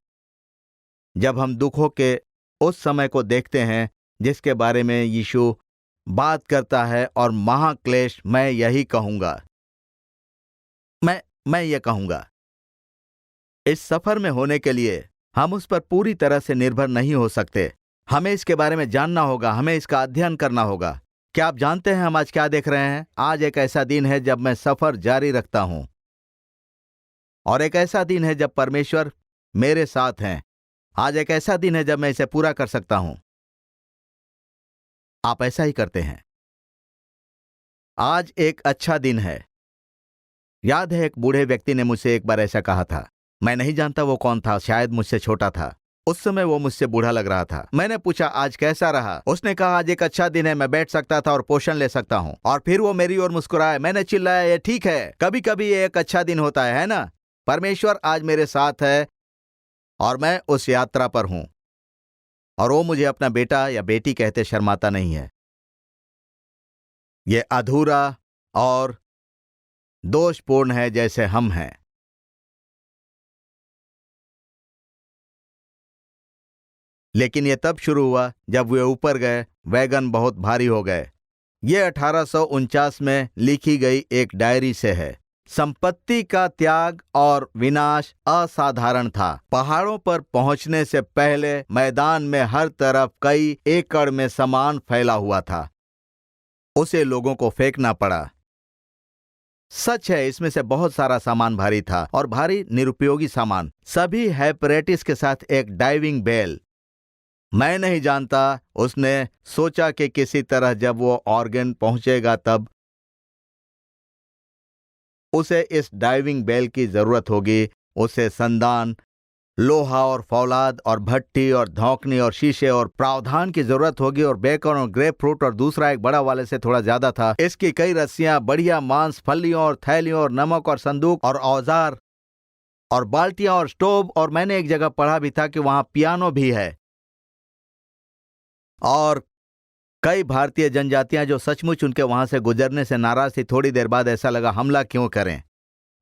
जब हम दुखों के उस समय को देखते हैं जिसके बारे में यीशु बात करता है, और महाक्लेश, मैं यही कहूंगा, मैं ये कहूंगा, इस सफर में होने के लिए हम उस पर पूरी तरह से निर्भर नहीं हो सकते। हमें इसके बारे में जानना होगा, हमें इसका अध्ययन करना होगा। क्या आप जानते हैं हम आज क्या देख रहे हैं? आज एक ऐसा दिन है जब मैं सफर जारी रखता हूं, और एक ऐसा दिन है जब परमेश्वर मेरे साथ हैं। आज एक ऐसा दिन है जब मैं इसे पूरा कर सकता हूं। आप ऐसा ही करते हैं। आज एक अच्छा दिन है। याद है, एक बूढ़े व्यक्ति ने मुझसे एक बार ऐसा कहा था। मैं नहीं जानता वो कौन था, शायद मुझसे छोटा था। उस समय वो मुझसे बूढ़ा लग रहा था। मैंने पूछा, आज कैसा रहा? उसने कहा, आज एक अच्छा दिन है, मैं बैठ सकता था और पोषण ले सकता हूँ। और फिर वो मेरी ओर मुस्कुराया। मैंने चिल्लाया, ये ठीक है, कभी कभी ये एक अच्छा दिन होता है ना? परमेश्वर आज मेरे साथ है और मैं उस यात्रा पर हूं। और वो मुझे अपना बेटा या बेटी कहते शर्माता नहीं है। ये अधूरा और दोषपूर्ण है जैसे हम हैं। लेकिन यह तब शुरू हुआ जब वे ऊपर गए। वैगन बहुत भारी हो गए। ये 1849 में लिखी गई एक डायरी से है। संपत्ति का त्याग और विनाश असाधारण था। पहाड़ों पर पहुंचने से पहले मैदान में हर तरफ कई एकड़ में सामान फैला हुआ था। उसे लोगों को फेंकना पड़ा। सच है, इसमें से बहुत सारा सामान भारी था और भारी निरुपयोगी सामान, सभी हैपरेटिस के साथ एक डाइविंग बेल। मैं नहीं जानता, उसने सोचा कि किसी तरह जब वो ऑर्गन पहुंचेगा तब उसे इस डाइविंग बेल की जरूरत होगी, उसे संदान, लोहा और फौलाद और भट्टी और धौंकनी और शीशे और प्रावधान की जरूरत होगी, और बेकन और ग्रेप फ्रूट, और दूसरा एक बड़ा वाले से थोड़ा ज्यादा था, इसकी कई रस्सियां, बढ़िया मांस, फलियों और थैलियों और नमक और संदूक और औजार और बाल्टियां और स्टोव, और मैंने एक जगह पढ़ा भी था कि वहां पियानो भी है। और कई भारतीय जनजातियां जो सचमुच उनके वहां से गुजरने से नाराज थी। थोड़ी देर बाद ऐसा लगा, हमला क्यों करें,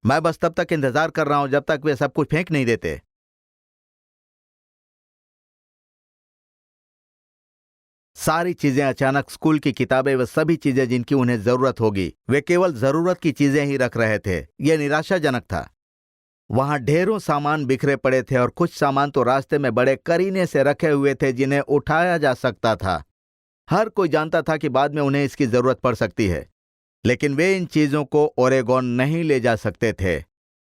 मैं बस तब तक इंतजार कर रहा हूं जब तक वे सब कुछ फेंक नहीं देते। सारी चीजें अचानक, स्कूल की किताबें, व सभी चीजें जिनकी उन्हें जरूरत होगी, वे केवल जरूरत की चीजें ही रख रहे थे। यह निराशाजनक था। वहां ढेरों सामान बिखरे पड़े थे, और कुछ सामान तो रास्ते में बड़े करीने से रखे हुए थे जिन्हें उठाया जा सकता था। हर कोई जानता था कि बाद में उन्हें इसकी जरूरत पड़ सकती है, लेकिन वे इन चीजों को ओरेगोन नहीं ले जा सकते थे,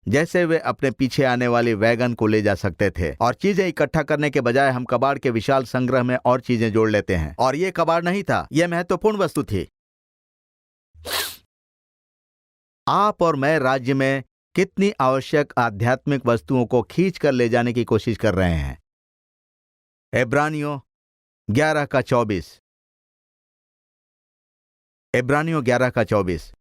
जैसे वे अपने पीछे आने वाली वैगन को ले जा सकते थे। और चीजें इकट्ठा करने के बजाय हम कबाड़ के विशाल संग्रह में और चीजें जोड़ लेते हैं। और यह कबाड़ नहीं था, यह महत्वपूर्ण वस्तु थी। आप और मैं राज्य में कितनी आवश्यक आध्यात्मिक वस्तुओं को खींच कर ले जाने की कोशिश कर रहे हैं। इब्रानियों 11:24। इब्रानियों 11:24।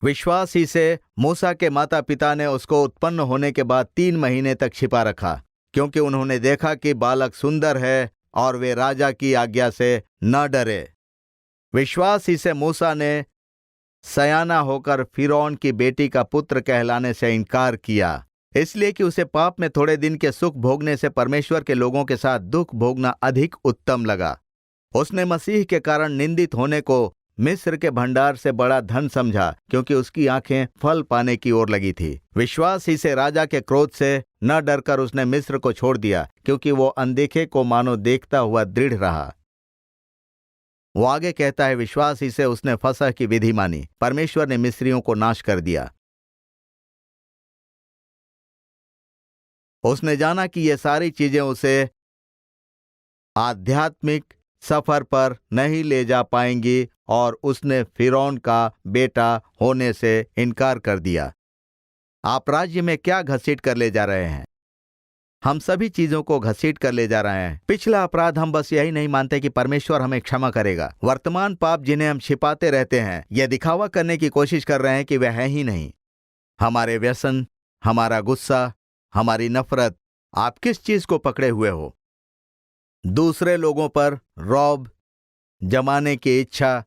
विश्वास ही से मूसा के माता पिता ने उसको उत्पन्न होने के बाद 3 महीने तक छिपा रखा, क्योंकि उन्होंने देखा कि बालक सुंदर है, और वे राजा की आज्ञा से न डरे। विश्वास ही से मूसा ने सयाना होकर फिरौन की बेटी का पुत्र कहलाने से इनकार किया, इसलिए कि उसे पाप में थोड़े दिन के सुख भोगने से परमेश्वर के लोगों के साथ दुख भोगना अधिक उत्तम लगा। उसने मसीह के कारण निंदित होने को मिस्र के भंडार से बड़ा धन समझा, क्योंकि उसकी आंखें फल पाने की ओर लगी थी। विश्वास ही से राजा के क्रोध से न डरकर उसने मिस्र को छोड़ दिया, क्योंकि वो अनदेखे को मानो देखता हुआ दृढ़ रहा। वो आगे कहता है, विश्वास ही से उसने फसह की विधि मानी, परमेश्वर ने मिस्रियों को नाश कर दिया। उसने जाना कि ये सारी चीजें उसे आध्यात्मिक सफर पर नहीं ले जा पाएंगी, और उसने फिरौन का बेटा होने से इनकार कर दिया। आप राज्य में क्या घसीट कर ले जा रहे हैं? हम सभी चीजों को घसीट कर ले जा रहे हैं। पिछला अपराध हम बस यही नहीं मानते कि परमेश्वर हमें क्षमा करेगा। वर्तमान पाप जिन्हें हम छिपाते रहते हैं, यह दिखावा करने की कोशिश कर रहे हैं कि वह है ही नहीं। हमारे व्यसन, हमारा गुस्सा, हमारी नफरत। आप किस चीज को पकड़े हुए हो? दूसरे लोगों पर रौब जमाने की इच्छा,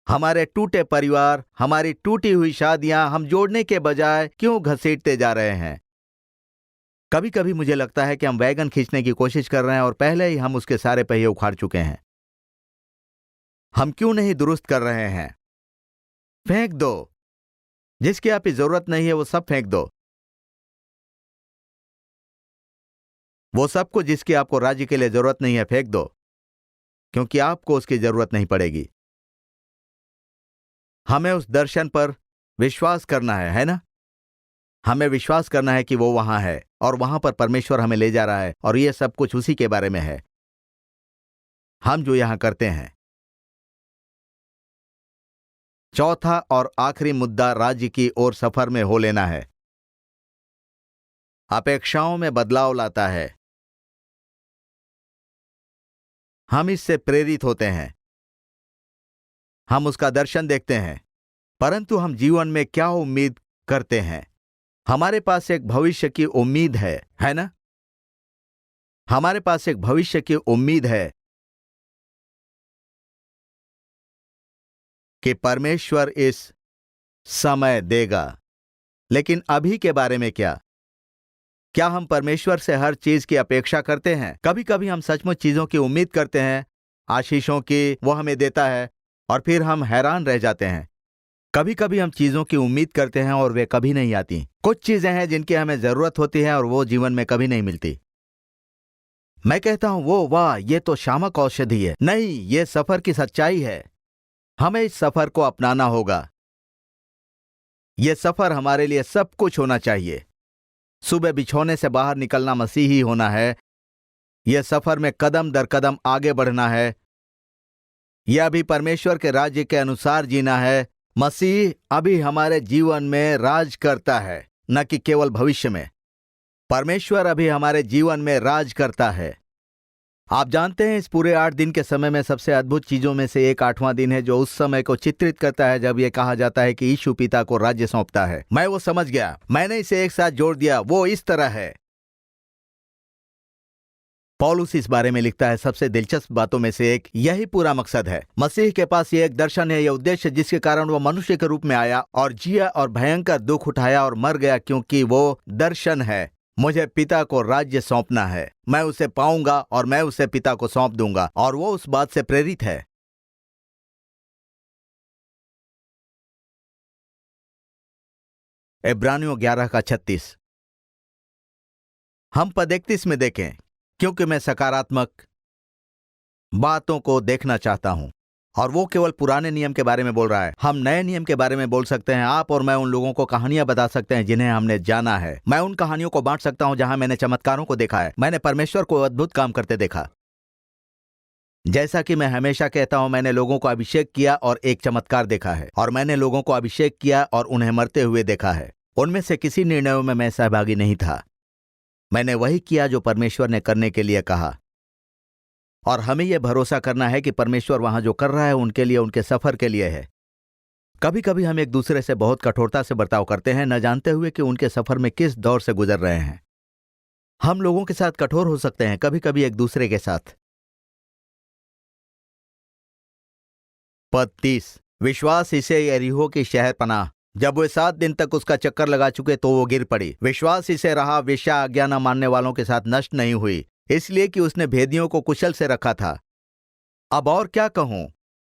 हमारे टूटे परिवार, हमारी टूटी हुई शादियां हम जोड़ने के बजाय क्यों घसीटते जा रहे हैं? कभी कभी मुझे लगता है कि हम वैगन खींचने की कोशिश कर रहे हैं और पहले ही हम उसके सारे पहिए उखाड़ चुके हैं। हम क्यों नहीं दुरुस्त कर रहे हैं? फेंक दो। जिसकी आपकी जरूरत नहीं है वो सब फेंक दो। वो सब कुछ जिसकी आपको राज्य के लिए जरूरत नहीं है फेंक दो, क्योंकि आपको उसकी जरूरत नहीं पड़ेगी। हमें उस दर्शन पर विश्वास करना है ना? हमें विश्वास करना है कि वो वहां है, और वहां पर परमेश्वर हमें ले जा रहा है, और ये सब कुछ उसी के बारे में है। हम जो यहां करते हैं। चौथा और आखिरी मुद्दा राज्य की ओर सफर में हो लेना है। अपेक्षाओं में बदलाव लाता है। हम इससे प्रेरित होते हैं, हम उसका दर्शन देखते हैं, परंतु हम जीवन में क्या उम्मीद करते हैं? हमारे पास एक भविष्य की उम्मीद है ना? हमारे पास एक भविष्य की उम्मीद है कि परमेश्वर इस समय देगा। लेकिन अभी के बारे में क्या? क्या हम परमेश्वर से हर चीज की अपेक्षा करते हैं? कभी कभी हम सचमुच चीजों की उम्मीद करते हैं, आशीषों की, वो हमें देता है, और फिर हम हैरान रह जाते हैं। कभी कभी हम चीजों की उम्मीद करते हैं और वे कभी नहीं आती। कुछ चीजें हैं जिनकी हमें जरूरत होती है और वो जीवन में कभी नहीं मिलती। मैं कहता हूं, वो वाह, ये तो शामक औषधि है। नहीं, ये सफर की सच्चाई है। हमें इस सफर को अपनाना होगा। यह सफर हमारे लिए सब कुछ होना चाहिए। सुबह बिछौने से बाहर निकलना मसीही होना है। यह सफर में कदम दर कदम आगे बढ़ना है। यह भी परमेश्वर के राज्य के अनुसार जीना है, मसीह अभी हमारे जीवन में राज करता है, न कि केवल भविष्य में। परमेश्वर अभी हमारे जीवन में राज करता है। आप जानते हैं, इस पूरे 8 दिन के समय में सबसे अद्भुत चीजों में से एक 8वां दिन है, जो उस समय को चित्रित करता है जब यह कहा जाता है कि यीशु पिता को राज्य सौंपता है। मैं वो समझ गया, मैंने इसे एक साथ जोड़ दिया। वो इस तरह है। पौलुस इस बारे में लिखता है, सबसे दिलचस्प बातों में से एक यही पूरा मकसद है। मसीह के पास ये एक दर्शन है, यह उद्देश्य जिसके कारण वो मनुष्य के रूप में आया और जिया और भयंकर दुख उठाया और मर गया, क्योंकि वो दर्शन है। मुझे पिता को राज्य सौंपना है। मैं उसे पाऊंगा और मैं उसे पिता को सौंप दूंगा, और वो उस बात से प्रेरित है। इब्रानियों 11:36। हम पद 31 में देखें, क्योंकि मैं सकारात्मक बातों को देखना चाहता हूं। और वो केवल पुराने नियम के बारे में बोल रहा है। हम नए नियम के बारे में बोल सकते हैं। आप और मैं उन लोगों को कहानियां बता सकते हैं जिन्हें हमने जाना है। मैं उन कहानियों को बांट सकता हूं जहां मैंने चमत्कारों को देखा है। मैंने परमेश्वर को अद्भुत काम करते देखा। जैसा कि मैं हमेशा कहता हूं, मैंने लोगों को अभिषेक किया और एक चमत्कार देखा है, और मैंने लोगों को अभिषेक किया और उन्हें मरते हुए देखा है। उनमें से किसी निर्णयों में मैं सहभागी नहीं था। मैंने वही किया जो परमेश्वर ने करने के लिए कहा, और हमें यह भरोसा करना है कि परमेश्वर वहां जो कर रहा है उनके लिए, उनके सफर के लिए है। कभी कभी हम एक दूसरे से बहुत कठोरता से बर्ताव करते हैं, न जानते हुए कि उनके सफर में किस दौर से गुजर रहे हैं। हम लोगों के साथ कठोर हो सकते हैं, कभी कभी एक दूसरे के साथ। पद 30। विश्वास इसे यरीहो की शहर पनाह। जब वे 7 दिन तक उसका चक्कर लगा चुके तो वो गिर पड़ी। विश्वास इसे रहा, वेश्या आज्ञा न मानने वालों के साथ नष्ट नहीं हुई, इसलिए कि उसने भेदियों को कुशल से रखा था। अब और क्या कहूं,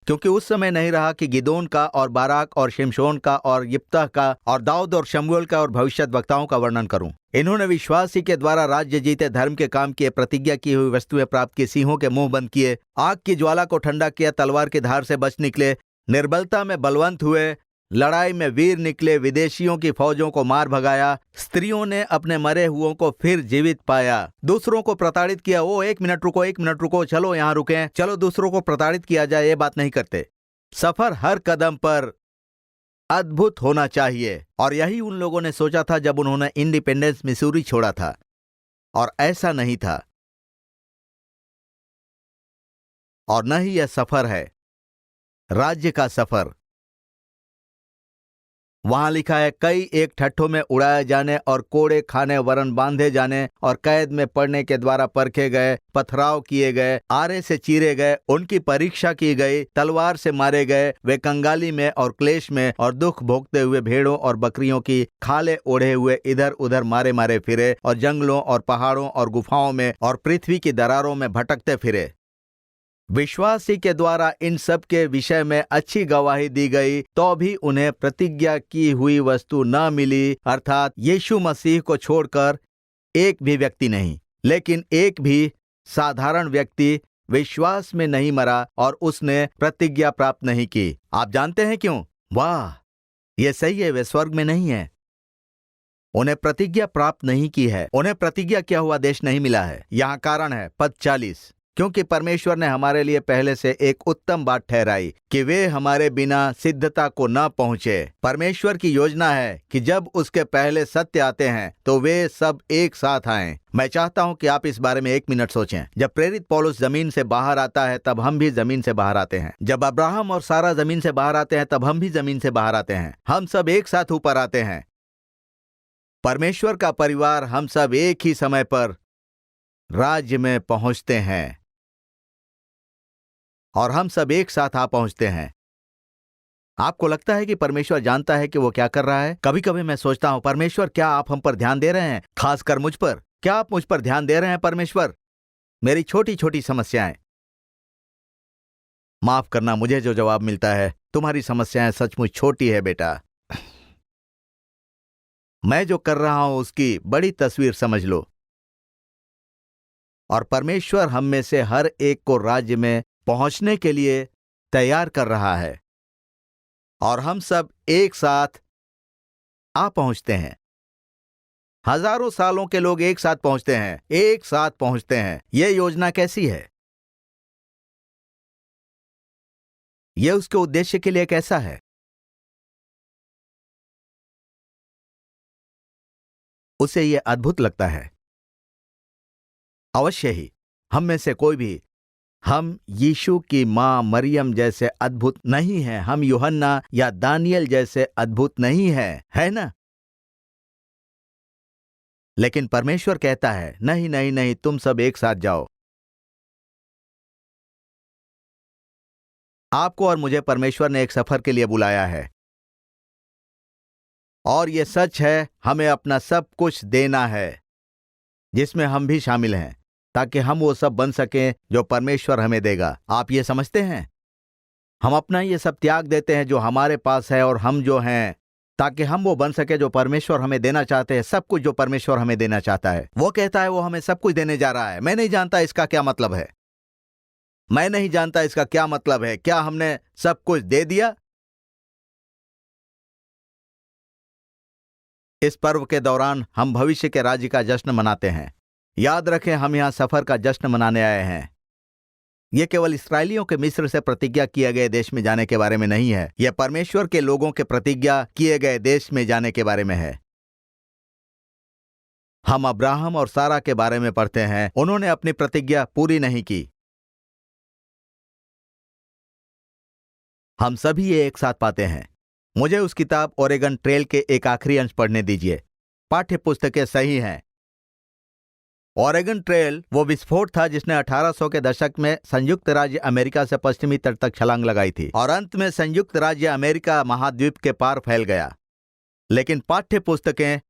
क्योंकि उस समय नहीं रहा कि गिदोन का और बाराक और शिमशोन का और यिप्तह का और दाऊद और शमूएल का और भविष्यद्वक्ताओं का वर्णन करूं। इन्होंने विश्वास ही के द्वारा राज्य जीते, धर्म के काम किए, प्रतिज्ञा की हुई वस्तुएं प्राप्त की, सिंहों के मुंह बंद किए, आग की ज्वाला को ठंडा किया, तलवार की धार से बच निकले, निर्बलता में बलवंत हुए, लड़ाई में वीर निकले, विदेशियों की फौजों को मार भगाया, स्त्रियों ने अपने मरे हुओं को फिर जीवित पाया, दूसरों को प्रताड़ित किया। ओ एक मिनट रुको, चलो यहाँ रुकें, चलो दूसरों को प्रताड़ित किया जाए, ये बात नहीं करते। सफर हर कदम पर अद्भुत होना चाहिए, और यही उन लोगों ने सोचा था जब उन्होंने इंडिपेंडेंस मिसूरी छोड़ा था, और ऐसा नहीं था। और न ही यह सफर है राज्य का सफर। वहां लिखा है, कई एक ठट्ठों में उड़ाए जाने और कोड़े खाने वरन बांधे जाने और कैद में पड़ने के द्वारा परखे गए, पथराव किए गए, आरे से चीरे गए, उनकी परीक्षा की गई, तलवार से मारे गए, वे कंगाली में और क्लेश में और दुख भोगते हुए भेड़ों और बकरियों की खाले ओढ़े हुए इधर उधर मारे मारे फिरे, और जंगलों और पहाड़ों और गुफाओं में और पृथ्वी की दरारों में भटकते फिरे। विश्वासी के द्वारा इन सब के विषय में अच्छी गवाही दी गई, तो भी उन्हें प्रतिज्ञा की हुई वस्तु न मिली, अर्थात यीशु मसीह को छोड़कर एक भी व्यक्ति नहीं। लेकिन एक भी साधारण व्यक्ति विश्वास में नहीं मरा और उसने प्रतिज्ञा प्राप्त नहीं की। आप जानते हैं क्यों? वाह, यह सही है, वे स्वर्ग में नहीं है। उन्हें प्रतिज्ञा प्राप्त नहीं की है, उन्हें प्रतिज्ञा किया हुआ देश नहीं मिला है। यहाँ कारण है, पद 40। क्योंकि परमेश्वर ने हमारे लिए पहले से एक उत्तम बात ठहराई कि वे हमारे बिना सिद्धता को न पहुंचे। परमेश्वर की योजना है कि जब उसके पहले सत्य आते हैं तो वे सब एक साथ आएं। मैं चाहता हूं कि आप इस बारे में 1 मिनट सोचें। जब प्रेरित पौलुस जमीन से बाहर आता है तब हम भी जमीन से बाहर आते हैं। जब अब्राहम और सारा जमीन से बाहर आते हैं तब हम भी जमीन से बाहर आते हैं। हम सब एक साथ ऊपर आते हैं। परमेश्वर का परिवार, हम सब एक ही समय पर राज्य में पहुंचते हैं और हम सब एक साथ आ पहुंचते हैं। आपको लगता है कि परमेश्वर जानता है कि वो क्या कर रहा है? कभी कभी मैं सोचता हूं, परमेश्वर, क्या आप हम पर ध्यान दे रहे हैं? खासकर मुझ पर। क्या आप मुझ पर ध्यान दे रहे हैं परमेश्वर? मेरी छोटी छोटी समस्याएं। माफ करना, मुझे जो जवाब मिलता है, तुम्हारी समस्याएं सचमुच छोटी है बेटा। मैं जो कर रहा हूं उसकी बड़ी तस्वीर समझ लो। और परमेश्वर हम में से हर एक को राज्य में पहुंचने के लिए तैयार कर रहा है, और हम सब एक साथ आ पहुंचते हैं। हजारों सालों के लोग एक साथ पहुंचते हैं, एक साथ पहुंचते हैं। यह योजना कैसी है? यह उसके उद्देश्य के लिए कैसा है? उसे यह अद्भुत लगता है। अवश्य ही हम में से कोई भी, हम यीशु की मां मरियम जैसे अद्भुत नहीं हैं, हम यूहन्ना या दानियल जैसे अद्भुत नहीं हैं, है ना? लेकिन परमेश्वर कहता है, नहीं नहीं नहीं, तुम सब एक साथ जाओ। आपको और मुझे परमेश्वर ने एक सफर के लिए बुलाया है, और यह सच है, हमें अपना सब कुछ देना है, जिसमें हम भी शामिल हैं, ताकि हम वो सब बन सकें जो परमेश्वर हमें देगा। आप ये समझते हैं? हम अपना ये सब त्याग देते हैं जो हमारे पास है और हम जो हैं, ताकि हम वो बन सके जो परमेश्वर हमें देना चाहते हैं, सब कुछ जो परमेश्वर हमें देना चाहता है। वो कहता है वो हमें सब कुछ देने जा रहा है। मैं नहीं जानता इसका क्या मतलब है, मैं नहीं जानता इसका क्या मतलब है। क्या हमने सब कुछ दे दिया? इस पर्व के दौरान हम भविष्य के राज्य का जश्न मनाते हैं। याद रखें, हम यहां सफर का जश्न मनाने आए हैं। यह केवल इस्राएलियों के मिस्र से प्रतिज्ञा किए गए देश में जाने के बारे में नहीं है, यह परमेश्वर के लोगों के प्रतिज्ञा किए गए देश में जाने के बारे में है। हम अब्राहम और सारा के बारे में पढ़ते हैं, उन्होंने अपनी प्रतिज्ञा पूरी नहीं की। हम सभी ये एक साथ पाते हैं। मुझे उस किताब ओरेगन ट्रेल के एक आखिरी अंश पढ़ने दीजिए। पाठ्य पुस्तकें सही हैं। ओरेगन ट्रेल वो विस्फोट था जिसने 1800 के दशक में संयुक्त राज्य अमेरिका से पश्चिमी तट तक छलांग लगाई थी और अंत में संयुक्त राज्य अमेरिका महाद्वीप के पार फैल गया। लेकिन पाठ्य पुस्तकें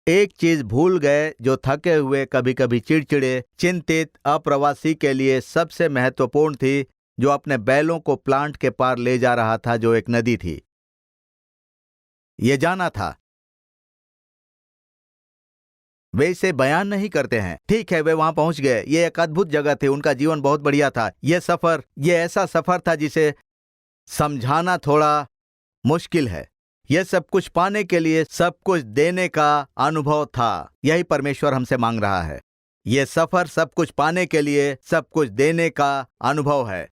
एक चीज भूल गए जो थके हुए, कभी कभी चिड़चिड़े, चिंतित अप्रवासी के लिए सबसे महत्वपूर्ण थी, जो अपने बैलों को प्लांट के पार ले जा रहा था, जो एक नदी थी। ये जाना था। वे इसे बयान नहीं करते हैं। ठीक है, वे वहां पहुंच गए। ये एक अद्भुत जगह थी, उनका जीवन बहुत बढ़िया था। ये ऐसा सफर था जिसे समझाना थोड़ा मुश्किल है। यह सब कुछ पाने के लिए सब कुछ देने का अनुभव था। यही परमेश्वर हमसे मांग रहा है। यह सफर सब कुछ पाने के लिए सब कुछ देने का अनुभव है।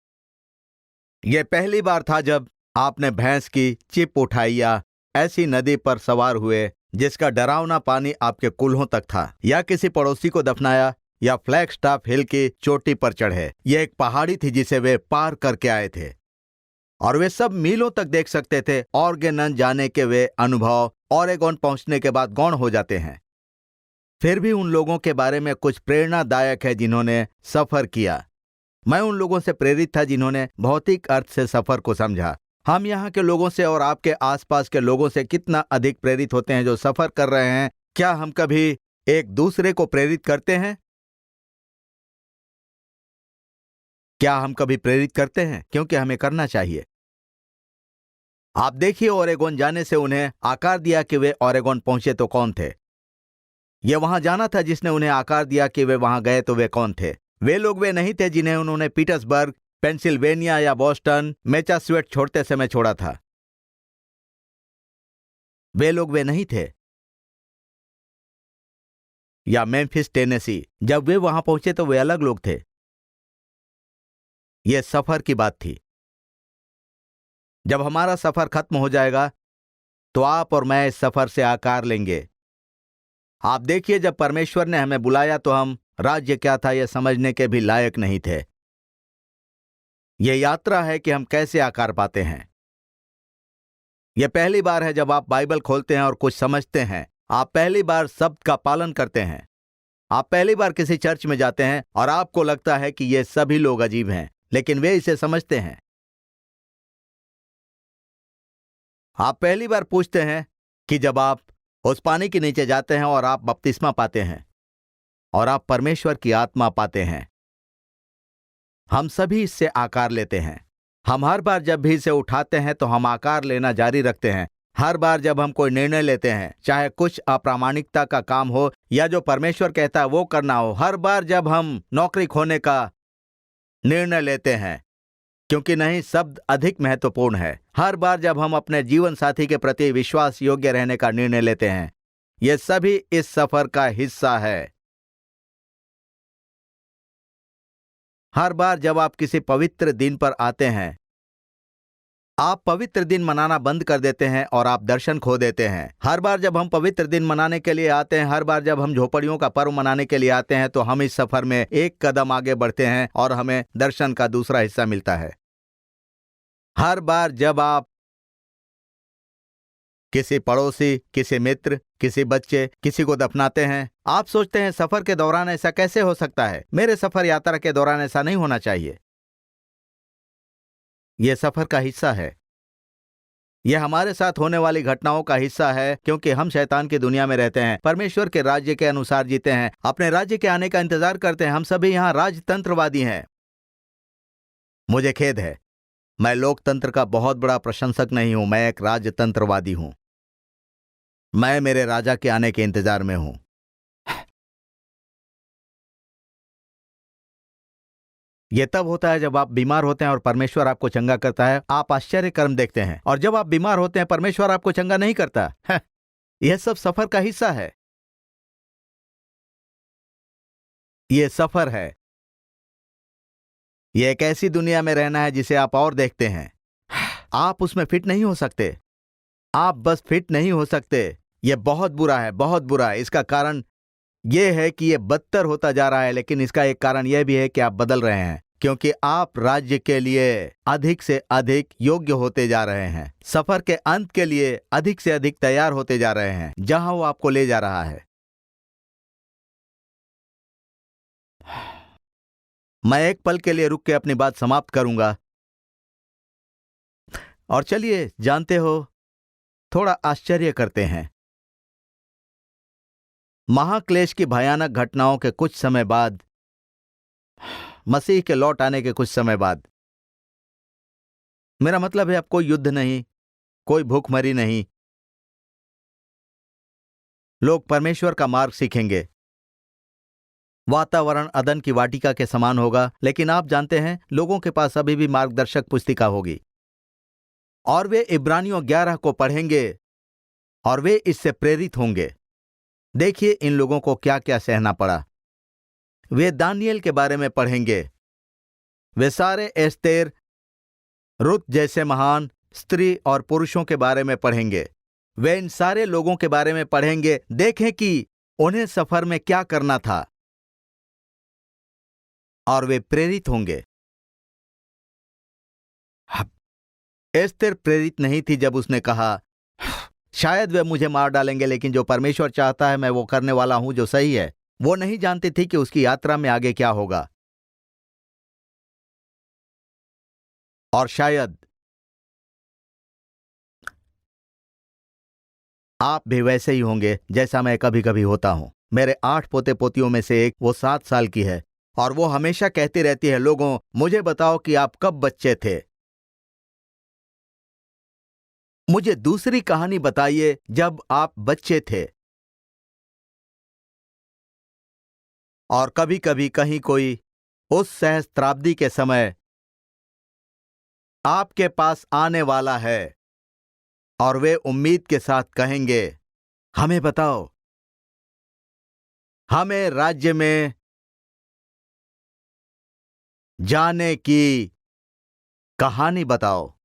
यह पहली बार था जब आपने भैंस की चिप उठाई या ऐसी नदी पर सवार हुए जिसका डरावना पानी आपके कूल्हों तक था, या किसी पड़ोसी को दफनाया, या फ्लैगस्टाफ हिल की चोटी पर चढ़े। यह एक पहाड़ी थी जिसे वे पार करके आए थे, और वे सब मीलों तक देख सकते थे। ऑर्गेनन जाने के वे अनुभव ओरेगोन पहुंचने के बाद गौण हो जाते हैं। फिर भी उन लोगों के बारे में कुछ प्रेरणादायक है जिन्होंने सफर किया। मैं उन लोगों से प्रेरित था जिन्होंने भौतिक अर्थ से सफर को समझा। हम यहाँ के लोगों से और आपके आसपास के लोगों से कितना अधिक प्रेरित होते हैं जो सफर कर रहे हैं। क्या हम कभी एक दूसरे को प्रेरित करते हैं? क्या हम कभी प्रेरित करते हैं? क्योंकि हमें करना चाहिए। आप देखिए, ओरेगोन जाने से उन्हें आकार दिया कि वे ओरेगोन पहुंचे तो कौन थे। यह वहां जाना था जिसने उन्हें आकार दिया कि वे वहां गए तो वे कौन थे। वे लोग वे नहीं थे जिन्हें उन्होंने पीटर्सबर्ग, पेंसिल्वेनिया या बॉस्टन, मैसाचुसेट्स छोड़ते समय छोड़ा था। वे लोग वे नहीं थे। या मेम्फिस, टेनेसी। जब वे वहां पहुंचे तो वे अलग लोग थे। यह सफर की बात थी। जब हमारा सफर खत्म हो जाएगा तो आप और मैं इस सफर से आकार लेंगे। आप देखिए, जब परमेश्वर ने हमें बुलाया तो हम राज्य क्या था यह समझने के भी लायक नहीं थे। यह यात्रा है कि हम कैसे आकार पाते हैं। यह पहली बार है जब आप बाइबल खोलते हैं और कुछ समझते हैं। आप पहली बार शब्द का पालन करते हैं। आप पहली बार किसी चर्च में जाते हैं और आपको लगता है कि ये सभी लोग अजीब हैं, लेकिन वे इसे समझते हैं। आप पहली बार पूछते हैं कि जब आप उस पानी के नीचे जाते हैं और आप बपतिस्मा पाते हैं और आप परमेश्वर की आत्मा पाते हैं। हम सभी इससे आकार लेते हैं। हम हर बार जब भी इसे उठाते हैं तो हम आकार लेना जारी रखते हैं। हर बार जब हम कोई निर्णय लेते हैं, चाहे कुछ अप्रामाणिकता का काम हो या जो परमेश्वर कहता है वो करना हो, हर बार जब हम नौकरी खोने का निर्णय लेते हैं, क्योंकि नहीं, शब्द अधिक महत्वपूर्ण है। हर बार जब हम अपने जीवन साथी के प्रति विश्वास योग्य रहने का निर्णय लेते हैं, ये सभी इस सफर का हिस्सा है। हर बार जब आप किसी पवित्र दिन पर आते हैं, आप पवित्र दिन मनाना बंद कर देते हैं और आप दर्शन खो देते हैं। हर बार जब हम पवित्र दिन मनाने के लिए आते हैं, हर बार जब हम झोपड़ियों का पर्व मनाने के लिए आते हैं, तो हम इस सफर में एक कदम आगे बढ़ते हैं और हमें दर्शन का दूसरा हिस्सा मिलता है। हर बार जब आप किसी पड़ोसी, किसी मित्र, किसी बच्चे, किसी को दफनाते हैं, आप सोचते हैं सफर के दौरान ऐसा कैसे हो सकता है? मेरे सफर यात्रा के दौरान ऐसा नहीं होना चाहिए। यह सफर का हिस्सा है। यह हमारे साथ होने वाली घटनाओं का हिस्सा है, क्योंकि हम शैतान की दुनिया में रहते हैं, परमेश्वर के राज्य के अनुसार जीते हैं, अपने राज्य के आने का इंतजार करते हैं। हम सभी यहाँ राजतंत्रवादी हैं। मुझे खेद है, मैं लोकतंत्र का बहुत बड़ा प्रशंसक नहीं हूं, मैं एक राजतंत्रवादी हूं। मैं मेरे राजा के आने के इंतजार में हूं। यह तब होता है जब आप बीमार होते हैं और परमेश्वर आपको चंगा करता है। आप आश्चर्य कर्म देखते हैं। और जब आप बीमार होते हैं, परमेश्वर आपको चंगा नहीं करता। यह सब सफर का हिस्सा है। यह सफर है। यह एक ऐसी दुनिया में रहना है जिसे आप और देखते हैं। आप उसमें फिट नहीं हो सकते। आप बस फिट नहीं हो सकते। यह बहुत बुरा है, बहुत बुरा है। इसका कारण यह है कि यह बदतर होता जा रहा है, लेकिन इसका एक कारण यह भी है कि आप बदल रहे हैं, क्योंकि आप राज्य के लिए अधिक से अधिक योग्य होते जा रहे हैं, सफर के अंत के लिए अधिक से अधिक तैयार होते जा रहे हैं, जहां वो आपको ले जा रहा है। मैं एक पल के लिए रुक के अपनी बात समाप्त करूंगा। और चलिए, जानते हो, थोड़ा आश्चर्य करते हैं। महाक्लेश की भयानक घटनाओं के कुछ समय बाद, मसीह के लौट आने के कुछ समय बाद, मेरा मतलब है अब कोई युद्ध नहीं, कोई भूखमरी नहीं। लोग परमेश्वर का मार्ग सीखेंगे। वातावरण अदन की वाटिका के समान होगा, लेकिन आप जानते हैं, लोगों के पास अभी भी मार्गदर्शक पुस्तिका होगी, और वे इब्रानियों 11 को पढ़ेंगे और वे इससे प्रेरित होंगे। देखिए इन लोगों को क्या क्या सहना पड़ा। वे दानियल के बारे में पढ़ेंगे। वे सारे एस्तेर, रुत जैसे महान स्त्री और पुरुषों के बारे में पढ़ेंगे। वे इन सारे लोगों के बारे में पढ़ेंगे। देखें कि उन्हें सफर में क्या करना था, और वे प्रेरित होंगे। एस्तेर प्रेरित नहीं थी जब उसने कहा, शायद वे मुझे मार डालेंगे, लेकिन जो परमेश्वर चाहता है मैं वो करने वाला हूं जो सही है। वो नहीं जानती थी कि उसकी यात्रा में आगे क्या होगा। और शायद आप भी वैसे ही होंगे जैसा मैं कभी कभी होता हूं। मेरे 8 पोते पोतियों में से एक, वो 7 साल की है, और वो हमेशा कहती रहती है, लोगों, मुझे बताओ कि आप कब बच्चे थे। मुझे दूसरी कहानी बताइए जब आप बच्चे थे। और कभी कभी कहीं कोई उस सहस्त्राब्दी के समय आपके पास आने वाला है, और वे उम्मीद के साथ कहेंगे, हमें बताओ, हमें राज्य में जाने की कहानी बताओ।